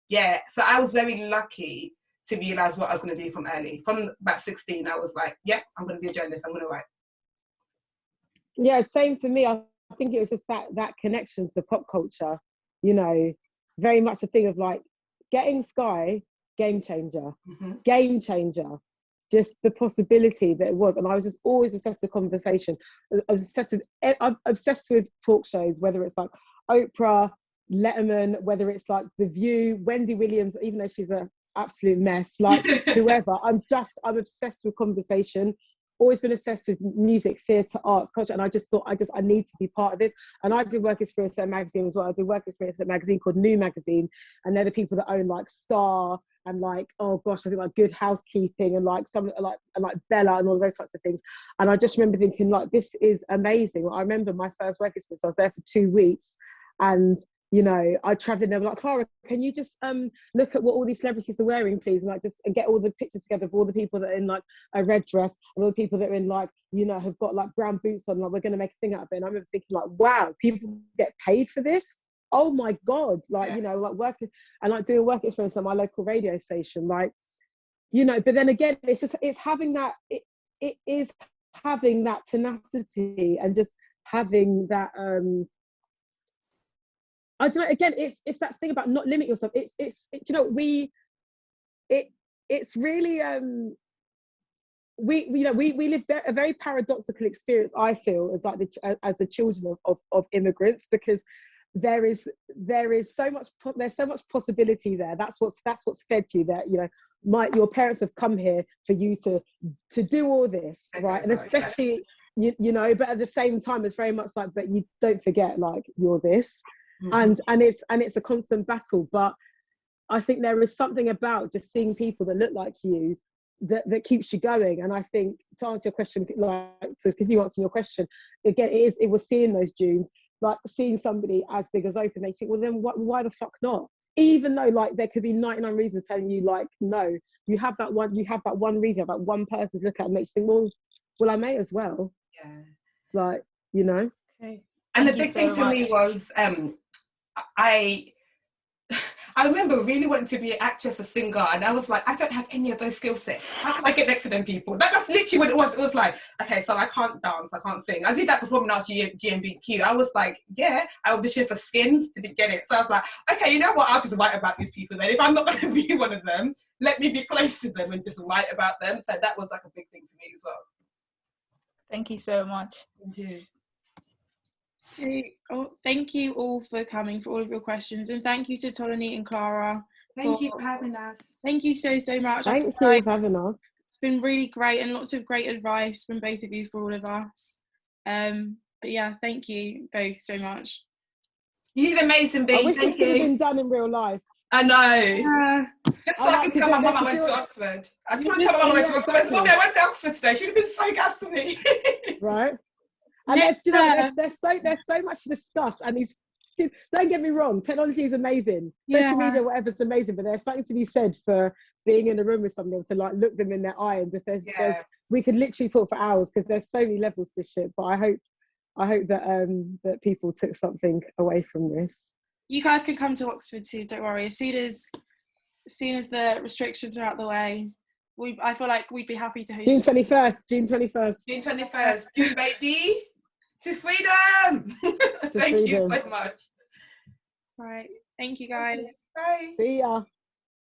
yeah. So I was very lucky to realize what I was going to do from early. From about 16, I was like, yeah, I'm going to be a journalist. I'm going to write. Yeah, same for me. I think it was just that connection to pop culture, you know, very much a thing of like getting Sky, game changer, game changer. Just the possibility that it was. And I was just always obsessed with conversation. I'm obsessed with talk shows, whether it's like Oprah, Letterman, whether it's like The View, Wendy Williams, even though she's an absolute mess, like whoever. I'm obsessed with conversation. Always been obsessed with music, theatre, arts, culture, and I just thought I need to be part of this. And I did work experience at a magazine as well. I did work experience at a magazine called New Magazine, and they're the people that own like Star and like, oh gosh, I think like Good Housekeeping and like some like Bella and all those types of things. And I just remember thinking like, this is amazing. I remember my first work experience. I was there for 2 weeks, and you know, I travelled in there, like, Clara, can you just look at what all these celebrities are wearing, please? And like, just get all the pictures together of all the people that are in like a red dress and all the people that are in like, you know, have got like brown boots on, like, we're going to make a thing out of it. And I remember thinking like, wow, people get paid for this? Oh my God. Like, you know, like working and like doing work experience at my local radio station, like, you know, but then again, it's having that, it is having that tenacity and just having that, I don't know, again, it's that thing about not limit yourself. It's you know, it's really, we live a very paradoxical experience, I feel, as like as the children of immigrants, because there's so much possibility there. That's what's fed to you, that, you know, your parents have come here for you to do all this, right? And especially, you know, but at the same time, it's very much like, but you don't forget, like, you're this. And it's a constant battle. But I think there is something about just seeing people that look like you that keeps you going. And I think, to answer your question, like, so because you answered your question again, it was seeing those dunes, like seeing somebody as big as Oprah, they think, well, then why the fuck not? Even though like there could be 99 reasons telling you like, no, you have that one reason, that one person to look at and make you think, well, I may as well. Yeah. Like, you know. Okay. And the big thing for me was, I remember really wanting to be an actress, a singer, and I was like, I don't have any of those skill sets. How can I get next to them people? That's literally what it was. It was like, okay, so I can't dance, I can't sing. I did that before when I was GMBQ. I was like, yeah, I auditioned for Skins, didn't get it. So I was like, okay, you know what? I'll just write about these people then. If I'm not going to be one of them, let me be close to them and just write about them. So that was like a big thing for me as well. Thank you so much. Thank you. So, thank you all for coming, for all of your questions, and thank you to Tolly and Clara. Thank you for having us. Thank you so much. Thank you for having us. It's been really great and lots of great advice from both of you for all of us. But yeah, thank you both so much. You did amazing, B. I wish this Thank could have you. been done in real life. I know. Just so I can tell my mum I went to Oxford. I just want to tell my mum I went to Oxford. Mommy, I went to Oxford today. She'd have been so gassed for me. Right. And there's so much to discuss, and don't get me wrong, technology is amazing, social media, whatever's amazing, but there's something to be said for being in a room with somebody to like look them in their eye and just there's we could literally talk for hours because there's so many levels to shit. But I hope that that people took something away from this. You guys can come to Oxford too, don't worry. As soon as the restrictions are out the way, I feel like we'd be happy to host. June 21st. June 21st. June, baby. To freedom. Thank you so much. Right. Thank you, guys. Bye. See ya.